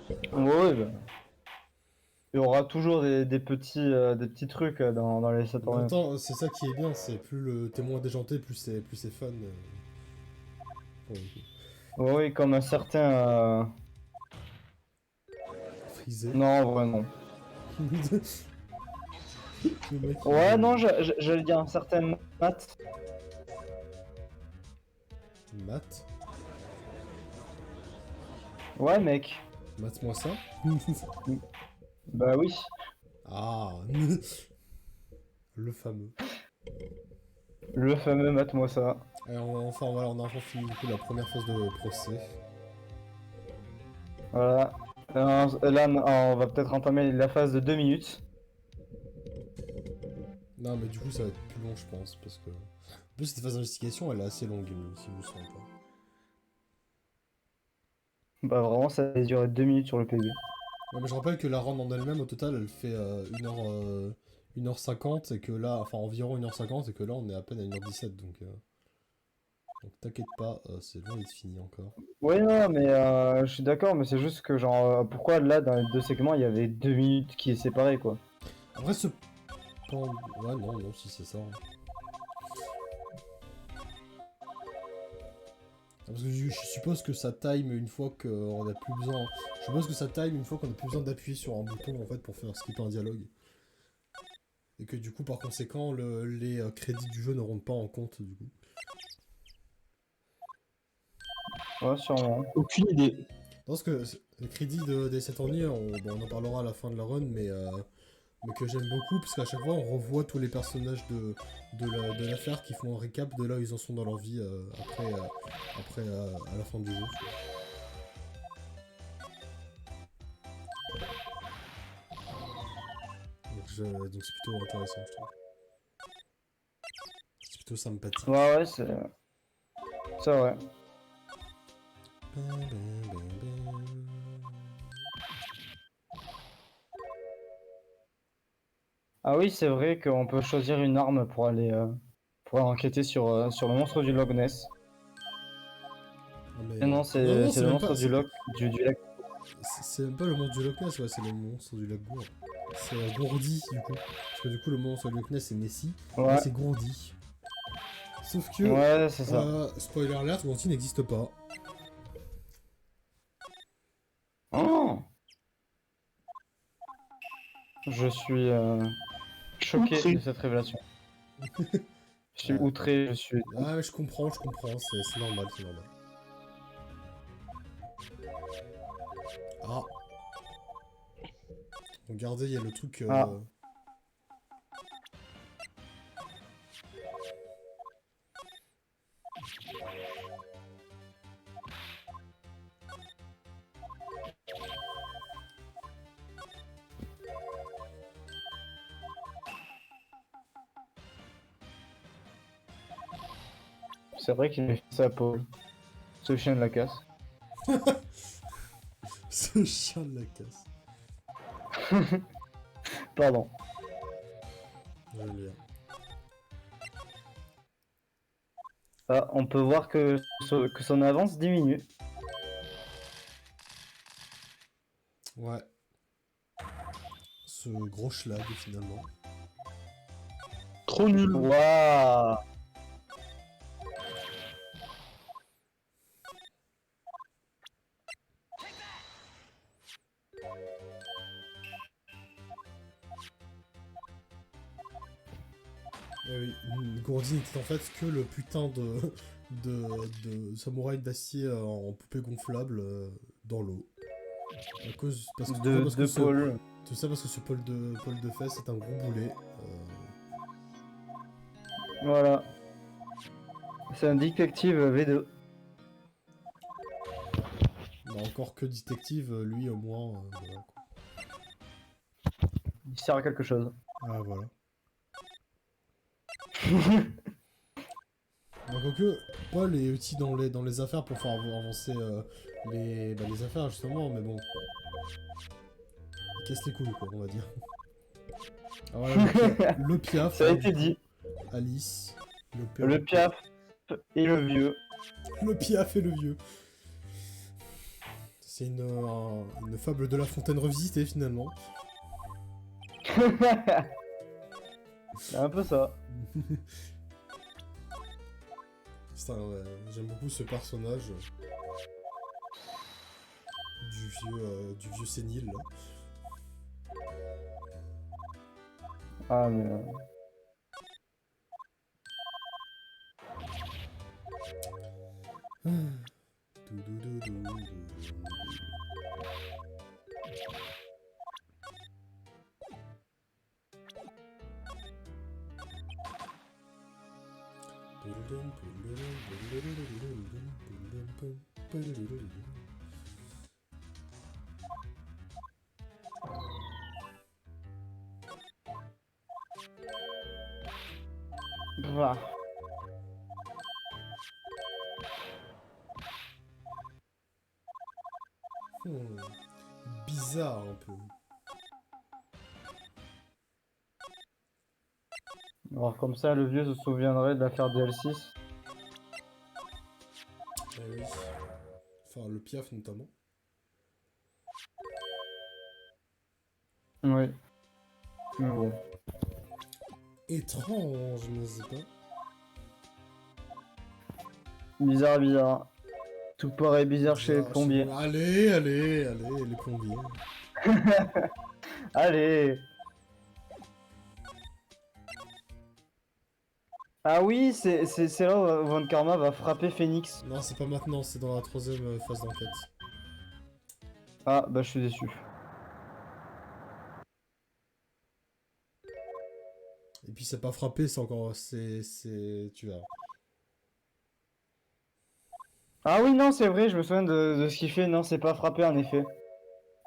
Hein. Ouais, bah. Il y aura toujours des petits trucs dans les En même Saturniens. temps, c'est ça qui est bien, c'est plus le témoin déjanté, plus c'est fun. Pour le coup. Oui, comme un certain. Frisé. Non, en vrai, non. Le mec, il Ouais, est- non, j'allais dire un certain Matt. Matt. Ouais, mec. Mate-moi ça. Bah oui. Ah. Le fameux. Le fameux Matt-moi ça. Alors, enfin, voilà, on a enfin fini du coup la première phase de procès. Voilà. Là, on va peut-être entamer la phase de 2 minutes. Non, mais du coup, ça va être plus long, je pense, parce que. En plus, cette phase d'investigation, elle est assez longue, si vous le sentez pas. Bah vraiment, ça va durer 2 minutes sur le PV. Ouais, mais je rappelle que la run en elle-même, au total, elle fait 1h50, et que là, enfin environ 1h50, et que là, on est à peine à 1h17, donc t'inquiète pas, c'est loin d'être fini encore. Oui, non, mais je suis d'accord, mais c'est juste que genre, pourquoi là, dans les deux segments, il y avait 2 minutes qui est séparées, quoi. Après, ce... Ouais, non, si c'est ça. Hein. Parce que je suppose que ça time une fois qu'on a plus besoin... Je suppose que ça time une fois qu'on a plus besoin d'appuyer sur un bouton, en fait, pour faire skipper un dialogue. Et que du coup, par conséquent, les crédits du jeu ne rentrent pas en compte, du coup. Ouais, sûrement. Aucune idée. Parce que les crédits des 7 ennuis, on en parlera à la fin de la run, mais que j'aime beaucoup, parce qu'à chaque fois on revoit tous les personnages de l'affaire qui font un récap de là où ils en sont dans leur vie à la fin du jeu. Donc c'est plutôt intéressant, je trouve. C'est plutôt sympathique. Ouais, c'est vrai. Ah oui, c'est vrai qu'on peut choisir une arme pour aller enquêter sur le monstre du Loch Ness. Ah, mais... Et non, non, c'est le même monstre pas, du lac. c'est même pas le monstre du Loch Ness, ouais, c'est le monstre du lac Gour. C'est Gourdi, du coup. Parce que du coup, le monstre du Loch Ness, c'est Nessie. Ouais, Là, c'est Gourdi. Sauf que, ouais, c'est ça. spoiler alert, Gourdi n'existe pas. Oh, je suis choqué Outré. de cette révélation. Je suis outré, je suis. Ah, mais je comprends, c'est normal, c'est normal. Ah. Regardez, il y a le truc... Ah. C'est vrai qu'il a fait ça à Paul. Ce chien de la casse. Ce chien de la casse. Pardon. J'aime bien. Ah, on peut voir que son avance diminue. Ouais. Ce gros schlag, finalement. Trop nul. Waouh. Eh oui, Gourdi n'était en fait que le putain de samouraï d'acier en poupée gonflable dans l'eau. Parce De que Paul. tout ça parce que ce Paul de fesses est un gros boulet. Voilà. C'est un détective V2. Bah, encore que détective, lui au moins. Voilà, quoi. Il sert à quelque chose. Ah voilà. Donc quoique, Paul est aussi dans les affaires pour faire avancer les affaires justement, mais bon. Il casse les couilles quoi, on va dire. Ah, voilà, le Piaf. Ça a hein, été du coup, dit. Alice. Le Piaf et le vieux. Le Piaf et le vieux. C'est une fable de La Fontaine revisitée finalement. C'est un peu ça. Putain, ouais, j'aime beaucoup ce personnage du vieux sénile. Là. Ah, mais. Bah. Bizarre un peu. Alors, comme ça, le vieux se souviendrait de l'affaire DL6. Eh oui. Enfin, le Piaf notamment. Oui. Mais bon. Étrange, n'est-ce pas? Bizarre, bizarre. Tout paraît bizarre chez les Bizarre, plombiers. Allez, les plombiers. Allez. Ah oui, c'est là où Von Karma va frapper Phoenix. Non, c'est pas maintenant, c'est dans la troisième phase d'enquête. Ah, bah je suis déçu. Et puis c'est pas frappé, c'est encore... Tu verras. Ah oui, non, c'est vrai, je me souviens de ce qu'il fait. Non, c'est pas frapper en effet.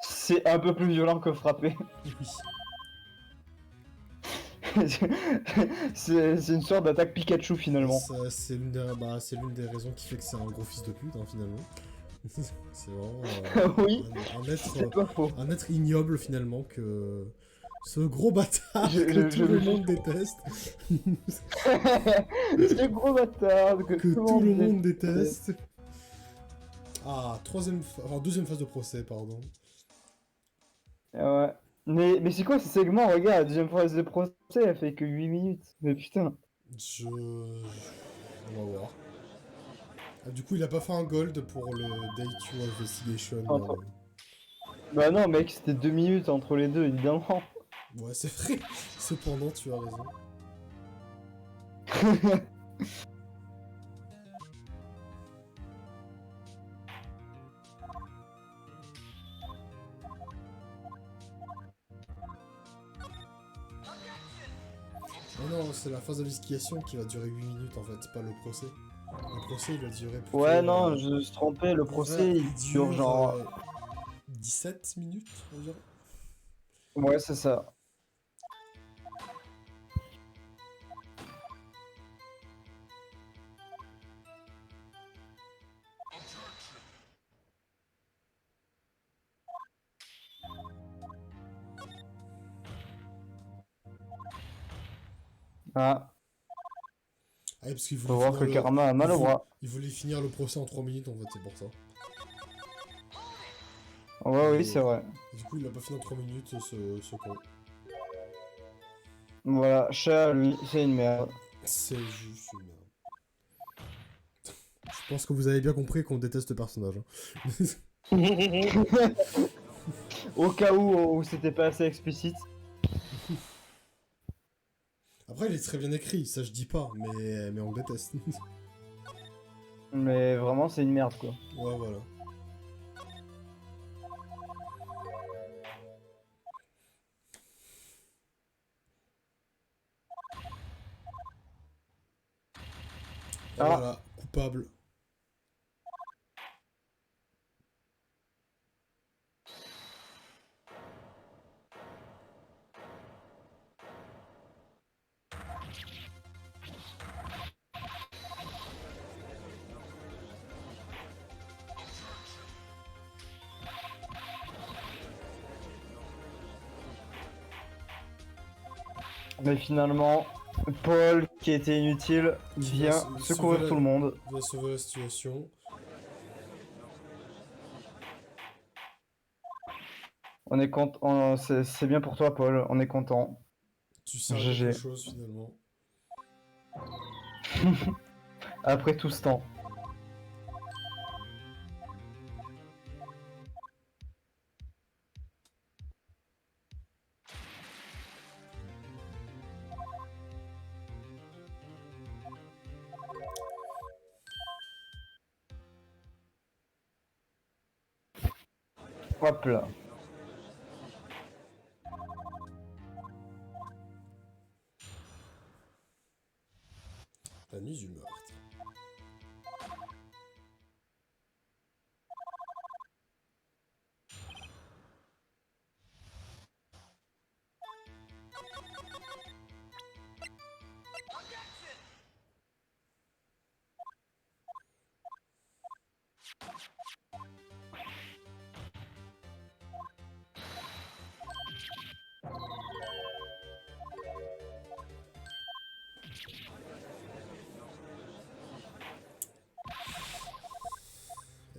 C'est un peu plus violent que frapper. Oui. C'est une sorte d'attaque Pikachu finalement. C'est l'une des raisons qui fait que c'est un gros fils de pute, hein, finalement. C'est vraiment Oui, c'est pas faux. un être ignoble, finalement, que... Ce gros bâtard Je- que je- tout le je- monde déteste. Ce gros bâtard que Que tout tout le monde monde déteste. Ah, deuxième phase de procès, pardon. Ah ouais. Mais c'est quoi ce segment? Regarde, la deuxième phase de procès, elle fait que 8 minutes. Mais putain. On va voir. Ah, du coup, il a pas fait un gold pour le Day 2 Investigation. Attends. Bah non, mec, c'était 2 minutes entre les deux, évidemment. Ouais, c'est vrai. Cependant, tu as raison. Oh non, c'est la phase d'investigation qui va durer 8 minutes en fait, c'est pas le procès. Le procès il va durer plutôt... Ouais, non, je me suis trompé, le procès il dure genre. 17 minutes environ. Ouais, c'est ça. Ah, Ah oui, parce qu'il faut voulait voir que finir Karma a mal au bras. il voulait finir le procès en 3 minutes en fait, c'est pour ça. Ouais, oui, c'est vrai. Du coup il a pas fini en 3 minutes ce con. Voilà, chat, lui, c'est une merde. C'est juste une merde. Je pense que vous avez bien compris qu'on déteste le personnage. Hein. Au cas où c'était pas assez explicite. Après il est très bien écrit, ça je dis pas, mais on le déteste. Mais vraiment, c'est une merde, quoi. Ouais voilà. Et Ah. voilà, coupable. Mais finalement, Paul, qui était inutile, Qui vient va se- secourir sauver tout le monde. Il va sauver la situation. On est content. C'est bien pour toi, Paul. On est content. Tu sers à GG. quelque chose finalement. Après tout ce temps. Hop là. La nuit du meurtre.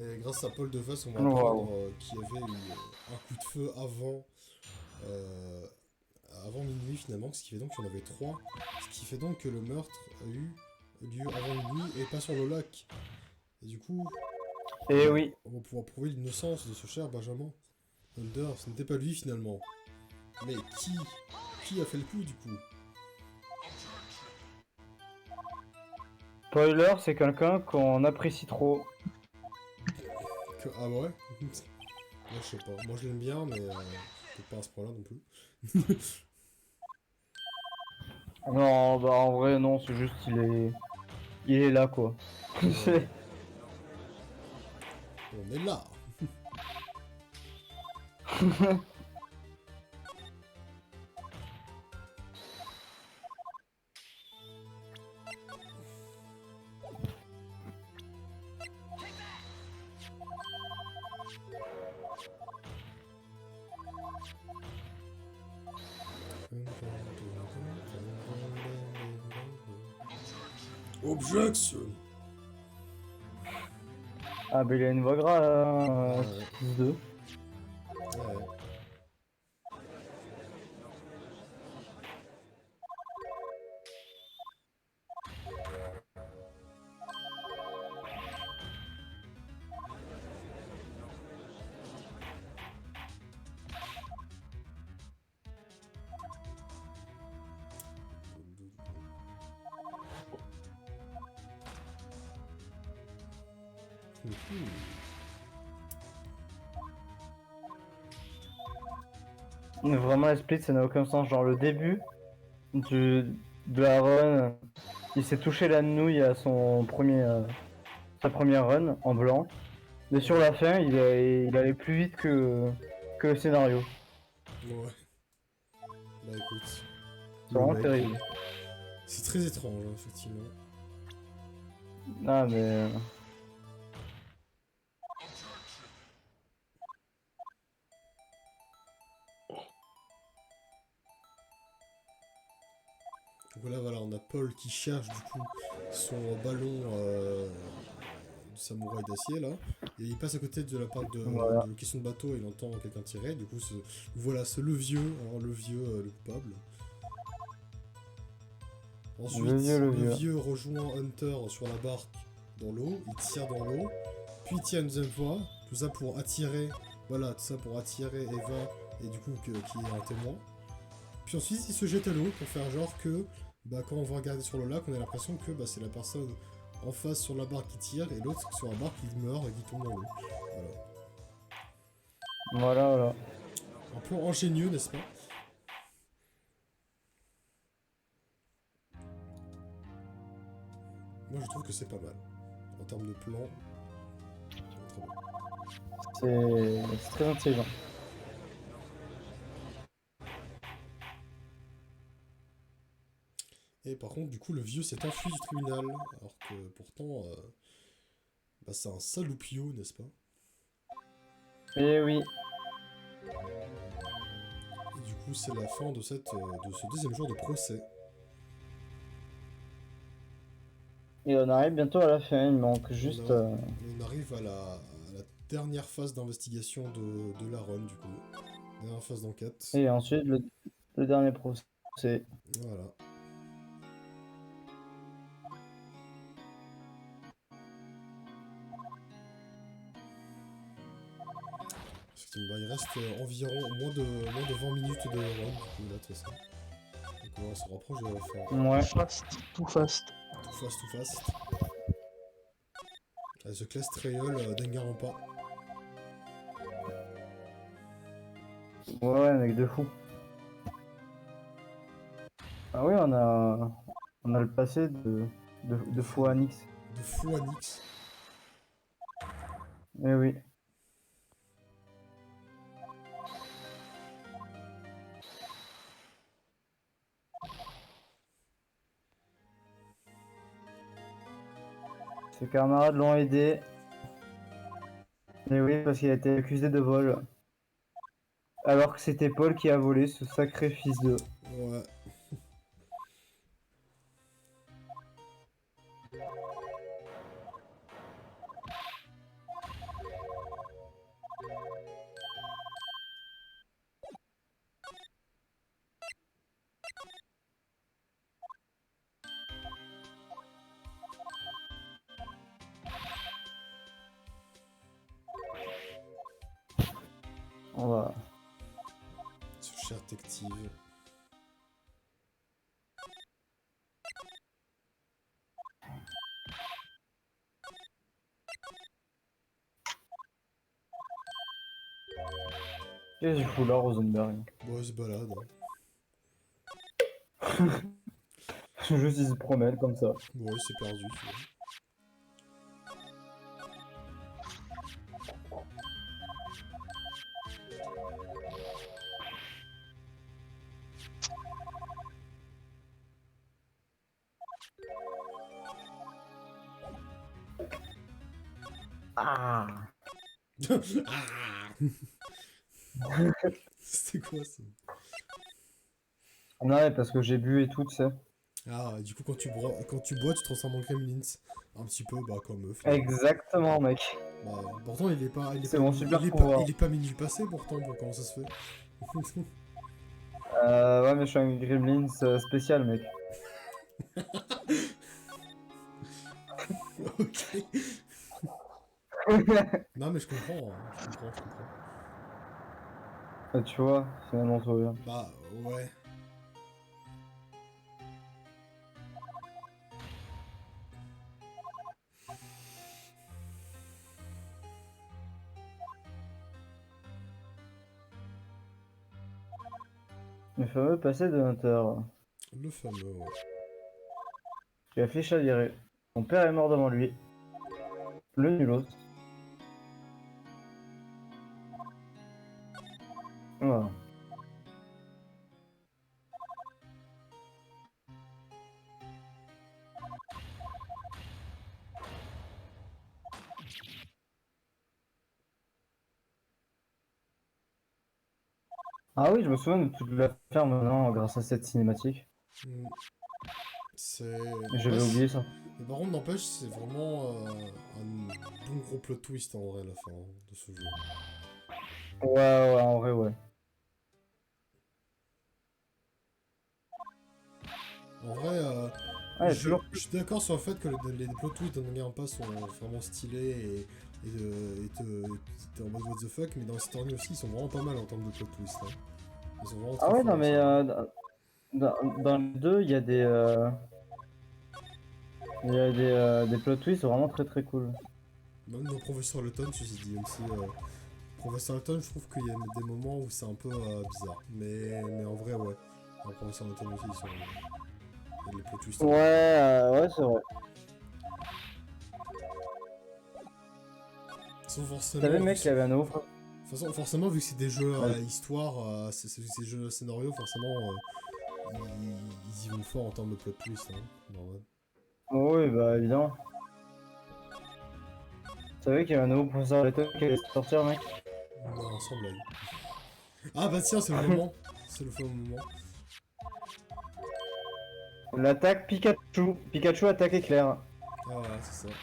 Et grâce à Paul Deface, on va apprendre qu'il y avait eu un coup de feu euh, avant minuit finalement, ce qui fait donc qu'il y en avait 3. Ce qui fait donc que le meurtre a eu lieu avant minuit et pas sur le lac. Et du coup, Et oui. on va pouvoir prouver l'innocence de ce cher Benjamin Hunter. Ce n'était pas lui finalement. Mais qui a fait le coup du coup? Spoiler, c'est quelqu'un qu'on apprécie trop. Ah ouais? Moi je sais pas. Moi je l'aime bien, mais peut-être pas à ce point-là non plus. Non, bah en vrai, non, c'est juste il est là quoi. C'est- On est là. Objection. Ah, bah il a une voix grave, Ouais. 6-2. Ouais. Vraiment, la split, ça n'a aucun sens. Genre, le début de la run, il s'est touché la nouille à sa première run en blanc. Mais sur la fin, il allait plus vite que le scénario. Ouais. Bah écoute. C'est vraiment terrible. C'est très étrange, hein, effectivement. Ah, mais. Donc là, voilà, on a Paul qui cherche du coup son ballon du samouraï d'acier là. Et il passe à côté de la part Voilà. de question de bateau, il entend quelqu'un tirer. Du coup, voilà, c'est le vieux, alors le vieux, le coupable. Ensuite, Le le vieux. vieux rejoint Hunter sur la barque dans l'eau, il tire dans l'eau, puis il tire une deuxième fois, tout ça pour attirer, voilà, tout ça pour attirer Eva, et du coup, qui est un témoin. Puis ensuite, il se jette à l'eau pour faire genre que, bah, quand on va regarder sur le lac, on a l'impression que bah, c'est la personne en face sur la barque qui tire, et l'autre sur la barque qui meurt et qui tombe dans l'eau. Voilà. Voilà. Un plan ingénieux, n'est-ce pas? Moi, je trouve que c'est pas mal. En termes de plan, très bien. C'est très intelligent. Et par contre, du coup, le vieux s'est enfui du tribunal, alors que pourtant, bah, c'est un saloupio, n'est-ce pas? Et oui. Et du coup, c'est la fin de ce deuxième jour de procès. Et on arrive bientôt à la fin, il manque juste. On arrive à la dernière phase d'investigation de la run, du coup. Dernière phase d'enquête. Et ensuite, le dernier procès. Voilà. Effectivement, bah, il reste environ moins de 20 minutes de run, du coup, là, de toute façon. Donc on se rapproche de la fin. Ouais. Fast, tout fast. Tout fast. The Class Trail d'Engarampa. Ouais, mec, de fou. Ah oui, on a le passé de fou Anix. De fou Anix. Eh oui. Ses camarades l'ont aidé. Eh oui, parce qu'il a été accusé de vol. Alors que c'était Paul qui a volé ce sacré fils de... Ouais. On va... Ce cher détective. Qu'est-ce qu'il fout là, Rosenberg? Bon, il se balade. Juste, il se promène comme ça. Ouais, il s'est perdu, tu vois. Ah! Ah. C'était quoi ça? Non, mais parce que j'ai bu et tout, tu sais. Ah, du coup, quand tu bois, tu te transformes en Gremlins. Un petit peu, bah, comme eux. Exactement, mec. Bah, pourtant, il est pas, C'est mon super pouvoir. il est pas minuit passé, pourtant, bon, comment ça se fait? Ouais, mais je suis un Gremlins spécial, mec. Ok. Non, mais je comprends, hein. Je comprends. Tu vois, finalement, tout va bien. Bah, ouais. Le fameux passé de Hunter. Le fameux, ouais. Qui a fait chavirer. Son père est mort devant lui. Le nulos. Voilà. Ah oui, je me souviens de toute l'affaire maintenant grâce à cette cinématique. Hmm. C'est... J'avais Ouais, oublié ça. mais par contre, n'empêche, c'est vraiment un bon gros plot twist en vrai à la fin de ce jeu. Ouais, en vrai, ouais. En vrai, Ah, il y a toujours... je suis d'accord sur le fait que les plot twists dans Danganronpa sont vraiment stylés et t'es en mode what the fuck, mais dans Stormy aussi, ils sont vraiment pas mal en termes de plot twist. Hein. Ils sont vraiment Ah très ouais, forts, non, mais ça. dans les deux, il y a des plot twists vraiment très très cool. Même dans Professeur Layton, ceci dit, même si Professeur Layton, je trouve qu'il y a des moments où c'est un peu bizarre. Mais en vrai, ouais. Dans Professeur Layton aussi, il y a les plot twists. Ouais, c'est vrai. Sans forcément, T'avais le mec qui avait un nouveau... forcément, vu que c'est des jeux à Ouais. histoire, c'est des jeux à scénario, forcément, ils y vont fort en termes de plot twist. Hein, normal. Oh, oui, bah évidemment. Tu savais qu'il y avait un nouveau professeur Layton qui allait sortir, mec? Non, sans blague. Ah bah tiens, c'est le moment. C'est le fameux moment. L'attaque Pikachu. Pikachu attaque éclair. Ah voilà, c'est ça.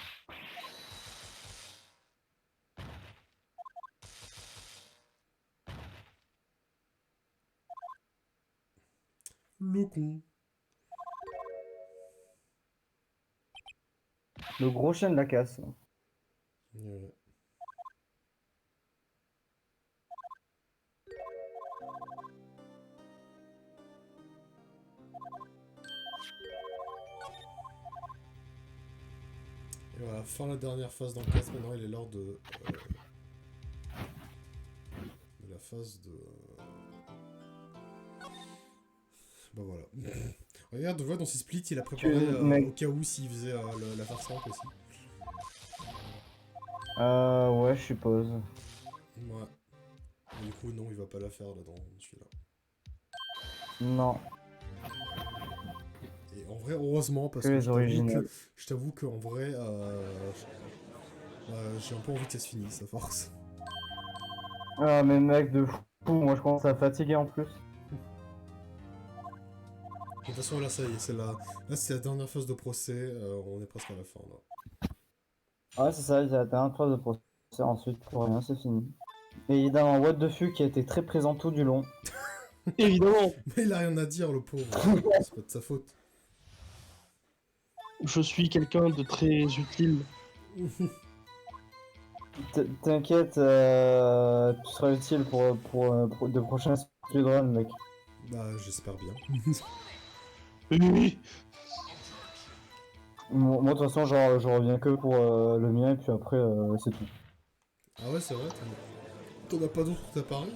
con. Le gros chien de la casse. Voilà. Et voilà, fin la dernière phase d'enquête. Maintenant, il est l'heure de la phase de. Bah voilà. Regarde, on voit dans ses splits, il a préparé mec. au cas où s'il faisait la farce simple aussi. Ouais, je suppose. Ouais. Et du coup, non, il va pas la faire là dans celui-là. Non. Et en vrai, heureusement, parce Que que les originales. je t'avoue qu'en vrai, j'ai un peu envie que ça se finisse à force. Ah, mais mec, de fou, moi je commence à fatiguer en plus. De toute façon, là, ça y est, là, c'est la dernière phase de procès, on est presque à la fin, là. Ouais, c'est ça, il y a un phase de procès, ensuite pour rien, c'est fini. Et évidemment, What the fuck qui a été très présent tout du long. Évidemment, Mais il a rien à dire, le pauvre. C'est pas de sa faute. je suis quelqu'un de très utile. T'inquiète, tu seras utile pour de prochains speedruns, mec. Bah, j'espère bien. Oui, Moi, de toute façon, genre, je reviens que pour le mien, et puis après, c'est tout. Ah ouais, c'est vrai, t'en as pas d'autres qui t'apparaissent?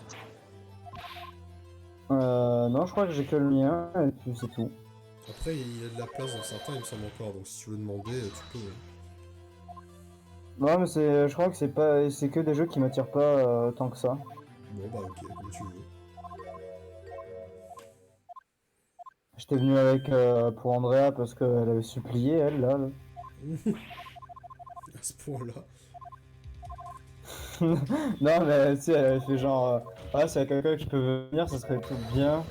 Non, je crois que j'ai que le mien, et puis c'est tout. Après, il y a de la place dans certains, il me semble encore, donc si tu veux demander, tu peux. Non, mais je crois que c'est que des jeux qui m'attirent pas tant que ça. Bon, bah ok, comme tu veux. J'étais venu avec pour Andrea parce qu'elle avait supplié, elle, là. À ce point-là. Non, mais tu sais, elle avait fait genre, ah, s'il y a quelqu'un qui peut venir, ça serait tout bien.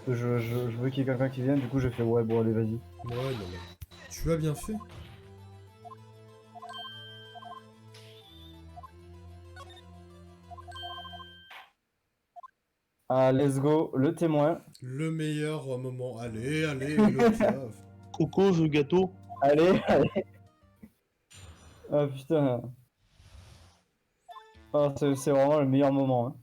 Je veux qu'il y ait quelqu'un qui vienne, du coup j'ai fait, ouais, bon, allez, vas-y. Ouais, non, mais tu as bien fait. Ah, let's go, le témoin. Le meilleur moment. Allez, allez, le piaf. Coco, jeu gâteau. Allez, allez. Ah putain. Ah, c'est vraiment le meilleur moment. Hein.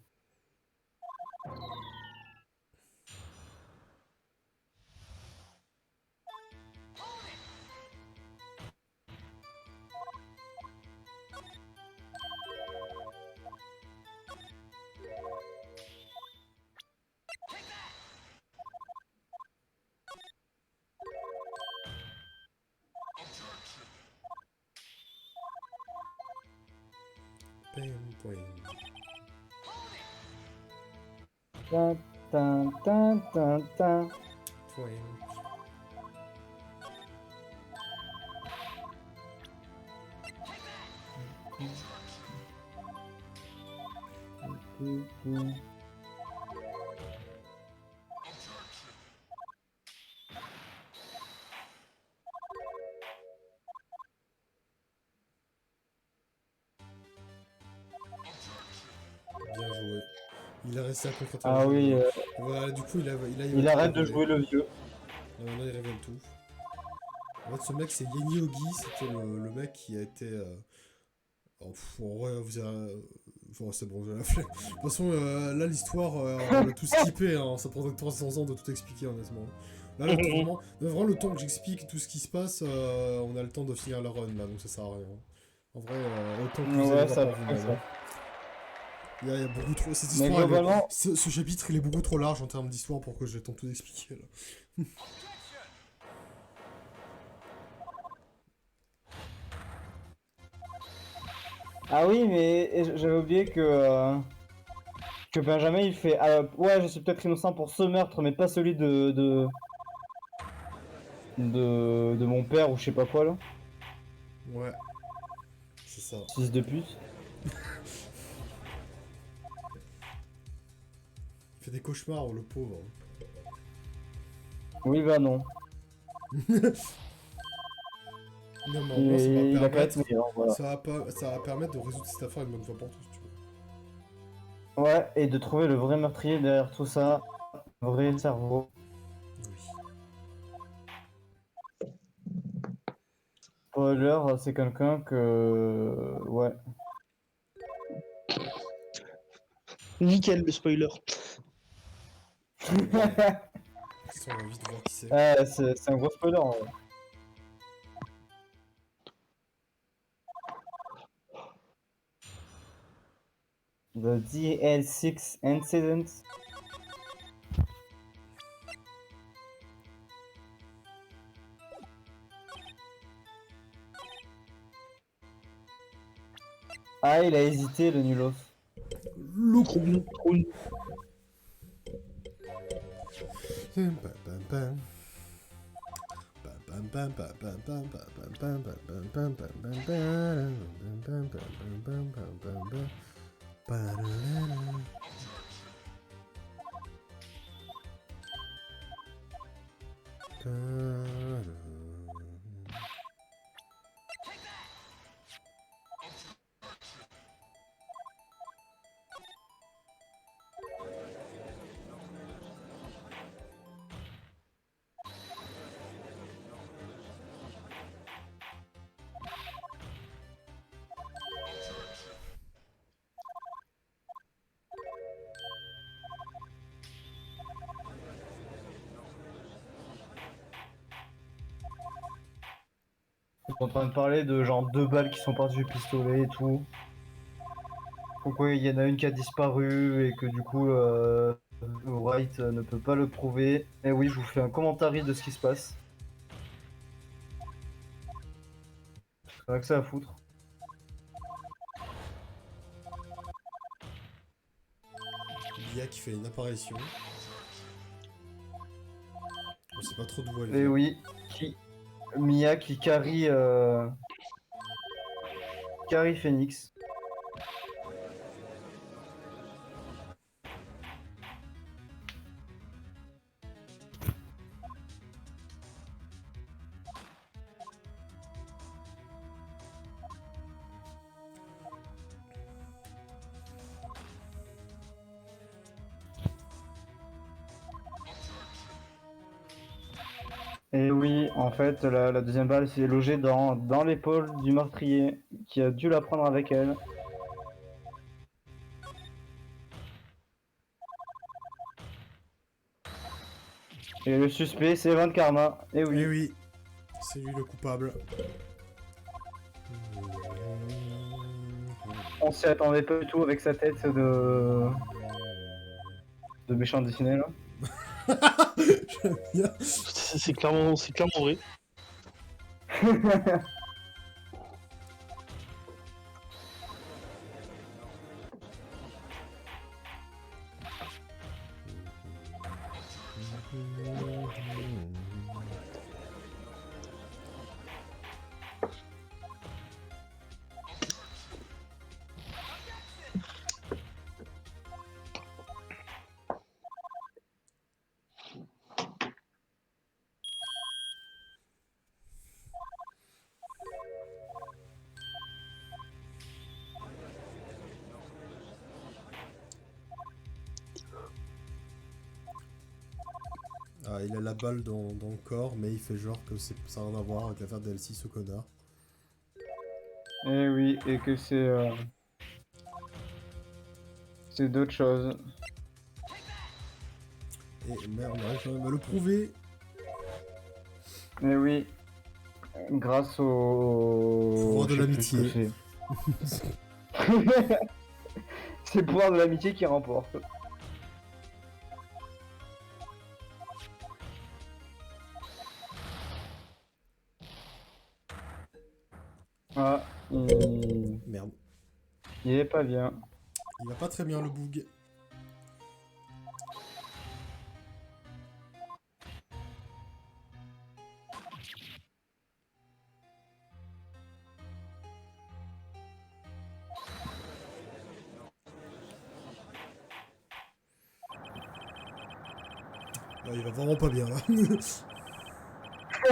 Pim, pim. Tin, tin, tin, tin, tin. Pim. Bien joué. Il a resté à contre Ah oui, Voilà, du coup, il arrête de jouer le vieux. Et maintenant, il révèle tout. En fait, ce mec, c'est Yenny Ogi. C'était le mec qui a été. Oh, en vrai, vous avez. Enfin, c'est bon, j'ai la flemme. De toute façon, là, l'histoire, on l'a tout skippé. Hein. Ça prendrait 300 ans de tout expliquer, honnêtement. Là, vraiment, le temps que j'explique tout ce qui se passe, on a le temps de finir la run, là, donc ça sert à rien. En vrai, autant que vous Ouais, allez ça voir par fait vous-même. ça. Hein. Il y a beaucoup trop. Cette Mais histoire, globalement, ce chapitre, il est beaucoup trop large en termes d'histoire pour que j'ai le temps de tout expliquer, là. ah oui, mais j'avais oublié que Benjamin il fait, ouais, je suis peut-être innocent pour ce meurtre, mais pas celui de mon père ou je sais pas quoi là. Ouais, c'est ça. Fils de pute. Il fait des cauchemars, le pauvre. Oui, bah non. Non, mais en vrai, ça Il va a qu'à permettre. être meilleur, voilà. Ça va permettre de résoudre cette affaire une bonne fois pour tous, tu vois. Ouais, et de trouver le vrai meurtrier derrière tout ça, vrai cerveau. Oui. spoiler, c'est quelqu'un que... Ouais. Nickel le spoiler. Ça, on va vite voir qui c'est. C'est un gros spoiler, en vrai. The DL6 Incident. Ah, il a hésité, le nulos. Le Trop nul, trop nul. On est en train de parler de genre 2 balles qui sont parties du pistolet et tout. Pourquoi il y en a une qui a disparu et que du coup Wright ne peut pas le prouver. Et oui, je vous fais un commentaire de ce qui se passe. C'est vrai que ça à foutre. Lia qui fait une apparition. On sait pas trop d'où elle Et vient. oui, Mia qui carry Phoenix. Et oui, en fait, la deuxième balle s'est logée dans l'épaule du meurtrier qui a dû la prendre avec elle. Et le suspect, c'est Van Karma. Et Eh oui. oui, c'est lui le coupable. On s'y attendait pas du tout avec sa tête de méchant dessiné là. J'aime bien. C'est clairement vrai. Ah, il a la balle dans le corps, mais il fait genre que ça n'a rien à voir avec l'affaire d'Elsie, ce connard. Et oui, et que c'est d'autres choses. Et merde, on arrive quand même à le prouver. Et oui, grâce au Pouvoir de je sais plus ce que l'amitié. c'est. C'est le pouvoir de l'amitié qui remporte. Ah, Merde. il est pas bien. Il va pas très bien le boug. Ouais, il va vraiment pas bien là.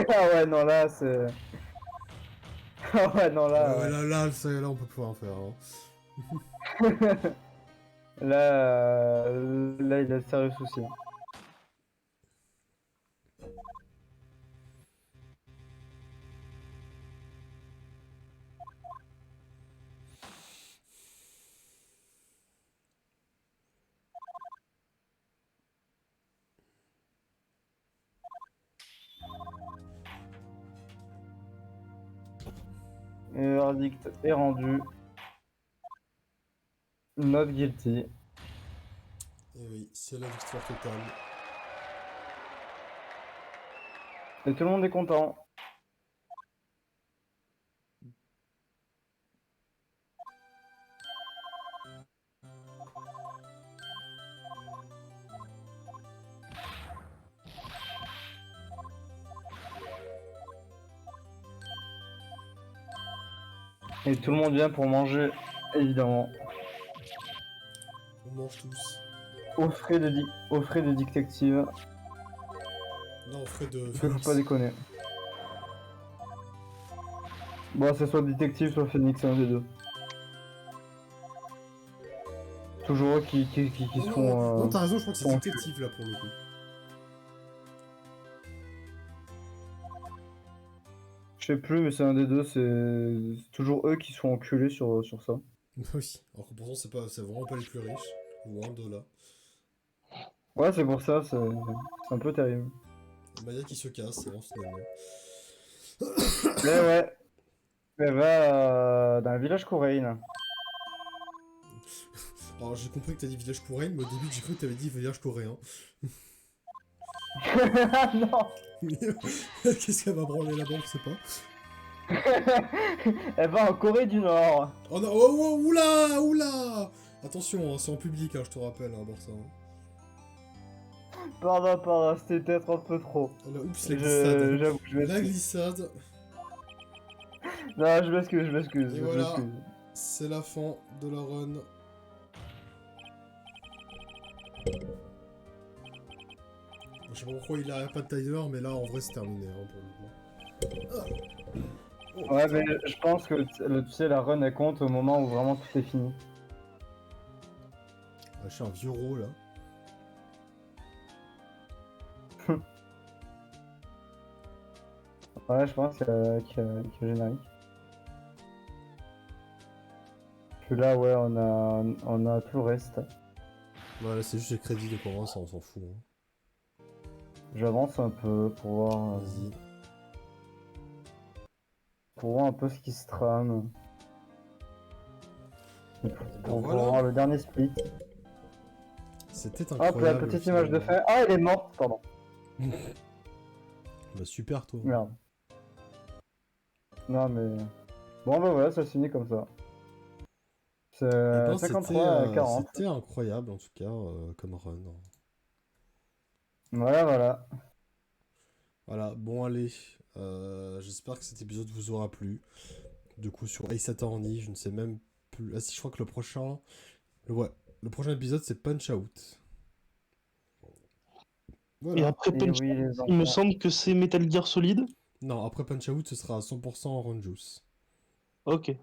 Ah ouais, non, là, c'est... Ah ouais, non, là... Ouais, là, on peut plus rien faire. Hein. Là, il a de sérieux soucis. verdict est rendu. Not guilty. Et oui, c'est la victoire totale. Et tout le monde est content. Et tout le monde vient pour manger, évidemment. On mange tous. Aux frais de détective. Non, on ferait de Faut Phoenix. pas déconner. Bon, c'est soit détective, soit Phoenix, c'est un des deux. Toujours eux qui se Non, font. non, t'as raison, je crois que c'est font détective là pour le coup. Je sais plus, mais c'est un des deux, c'est toujours eux qui se font enculer sur ça. Oui, alors que pourtant c'est vraiment pas les plus riches. Loin de là. Ouais, c'est pour ça, c'est un peu terrible. Maya qui se casse, c'est vraiment finalement. Mais ouais, elle va dans le village coréen. Alors j'ai compris que t'as dit village coréen, mais au début j'ai cru que t'avais dit village coréen. Non. Qu'est-ce qu'elle va branler là-bas, je sais pas. Elle va en Corée du Nord. Oh non, oh, oh, oula, oula. Attention, hein, c'est en public, hein, je te rappelle, hein, Barça. Hein. Pardon, c'était peut-être un peu trop. Alors, oups, la glissade. J'avoue, je La m'excuse. glissade, Non, je m'excuse. Et je voilà. m'excuse. c'est la fin de la run. Je sais pas pourquoi il a pas de timer, mais là en vrai c'est terminé hein, pour le coup. Ah. Oh, Ouais, putain. mais je pense que tu sais, la run elle compte au moment où vraiment tout est fini. Ah, je suis un vieux ro là. Ouais, je pense qu'il y a générique. Puis là, ouais, on a tout le reste. Voilà, c'est juste les crédits de commun, ça on s'en fout. Hein. J'avance un peu Vas-y. pour voir un peu ce qui se trame. Ben Pour voilà. voir le dernier split. C'était Hop, la incroyable. petite image de finalement. fin. Ah, elle est morte, pardon. Bah super toi. Merde. Non, mais. Bon, bah voilà, ça se finit comme ça. Eh C'est ben, 53 à 40. c'était incroyable en tout cas comme run. Voilà. Voilà, bon allez, j'espère que cet épisode vous aura plu. Du coup sur Ace Attorney, je ne sais même plus. Ah si, je crois que le prochain épisode c'est Punch Out. Et Voilà. après Et Punch, oui, les il me enfants. semble que c'est Metal Gear Solid. Non, après Punch Out, ce sera à 100% Orange Juice. Ok.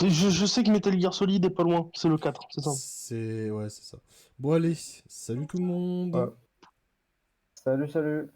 Je sais que Metal Gear Solid est pas loin, c'est le 4, c'est ça. Ouais, c'est ça. Bon allez, salut tout le monde. Ouais. Salut.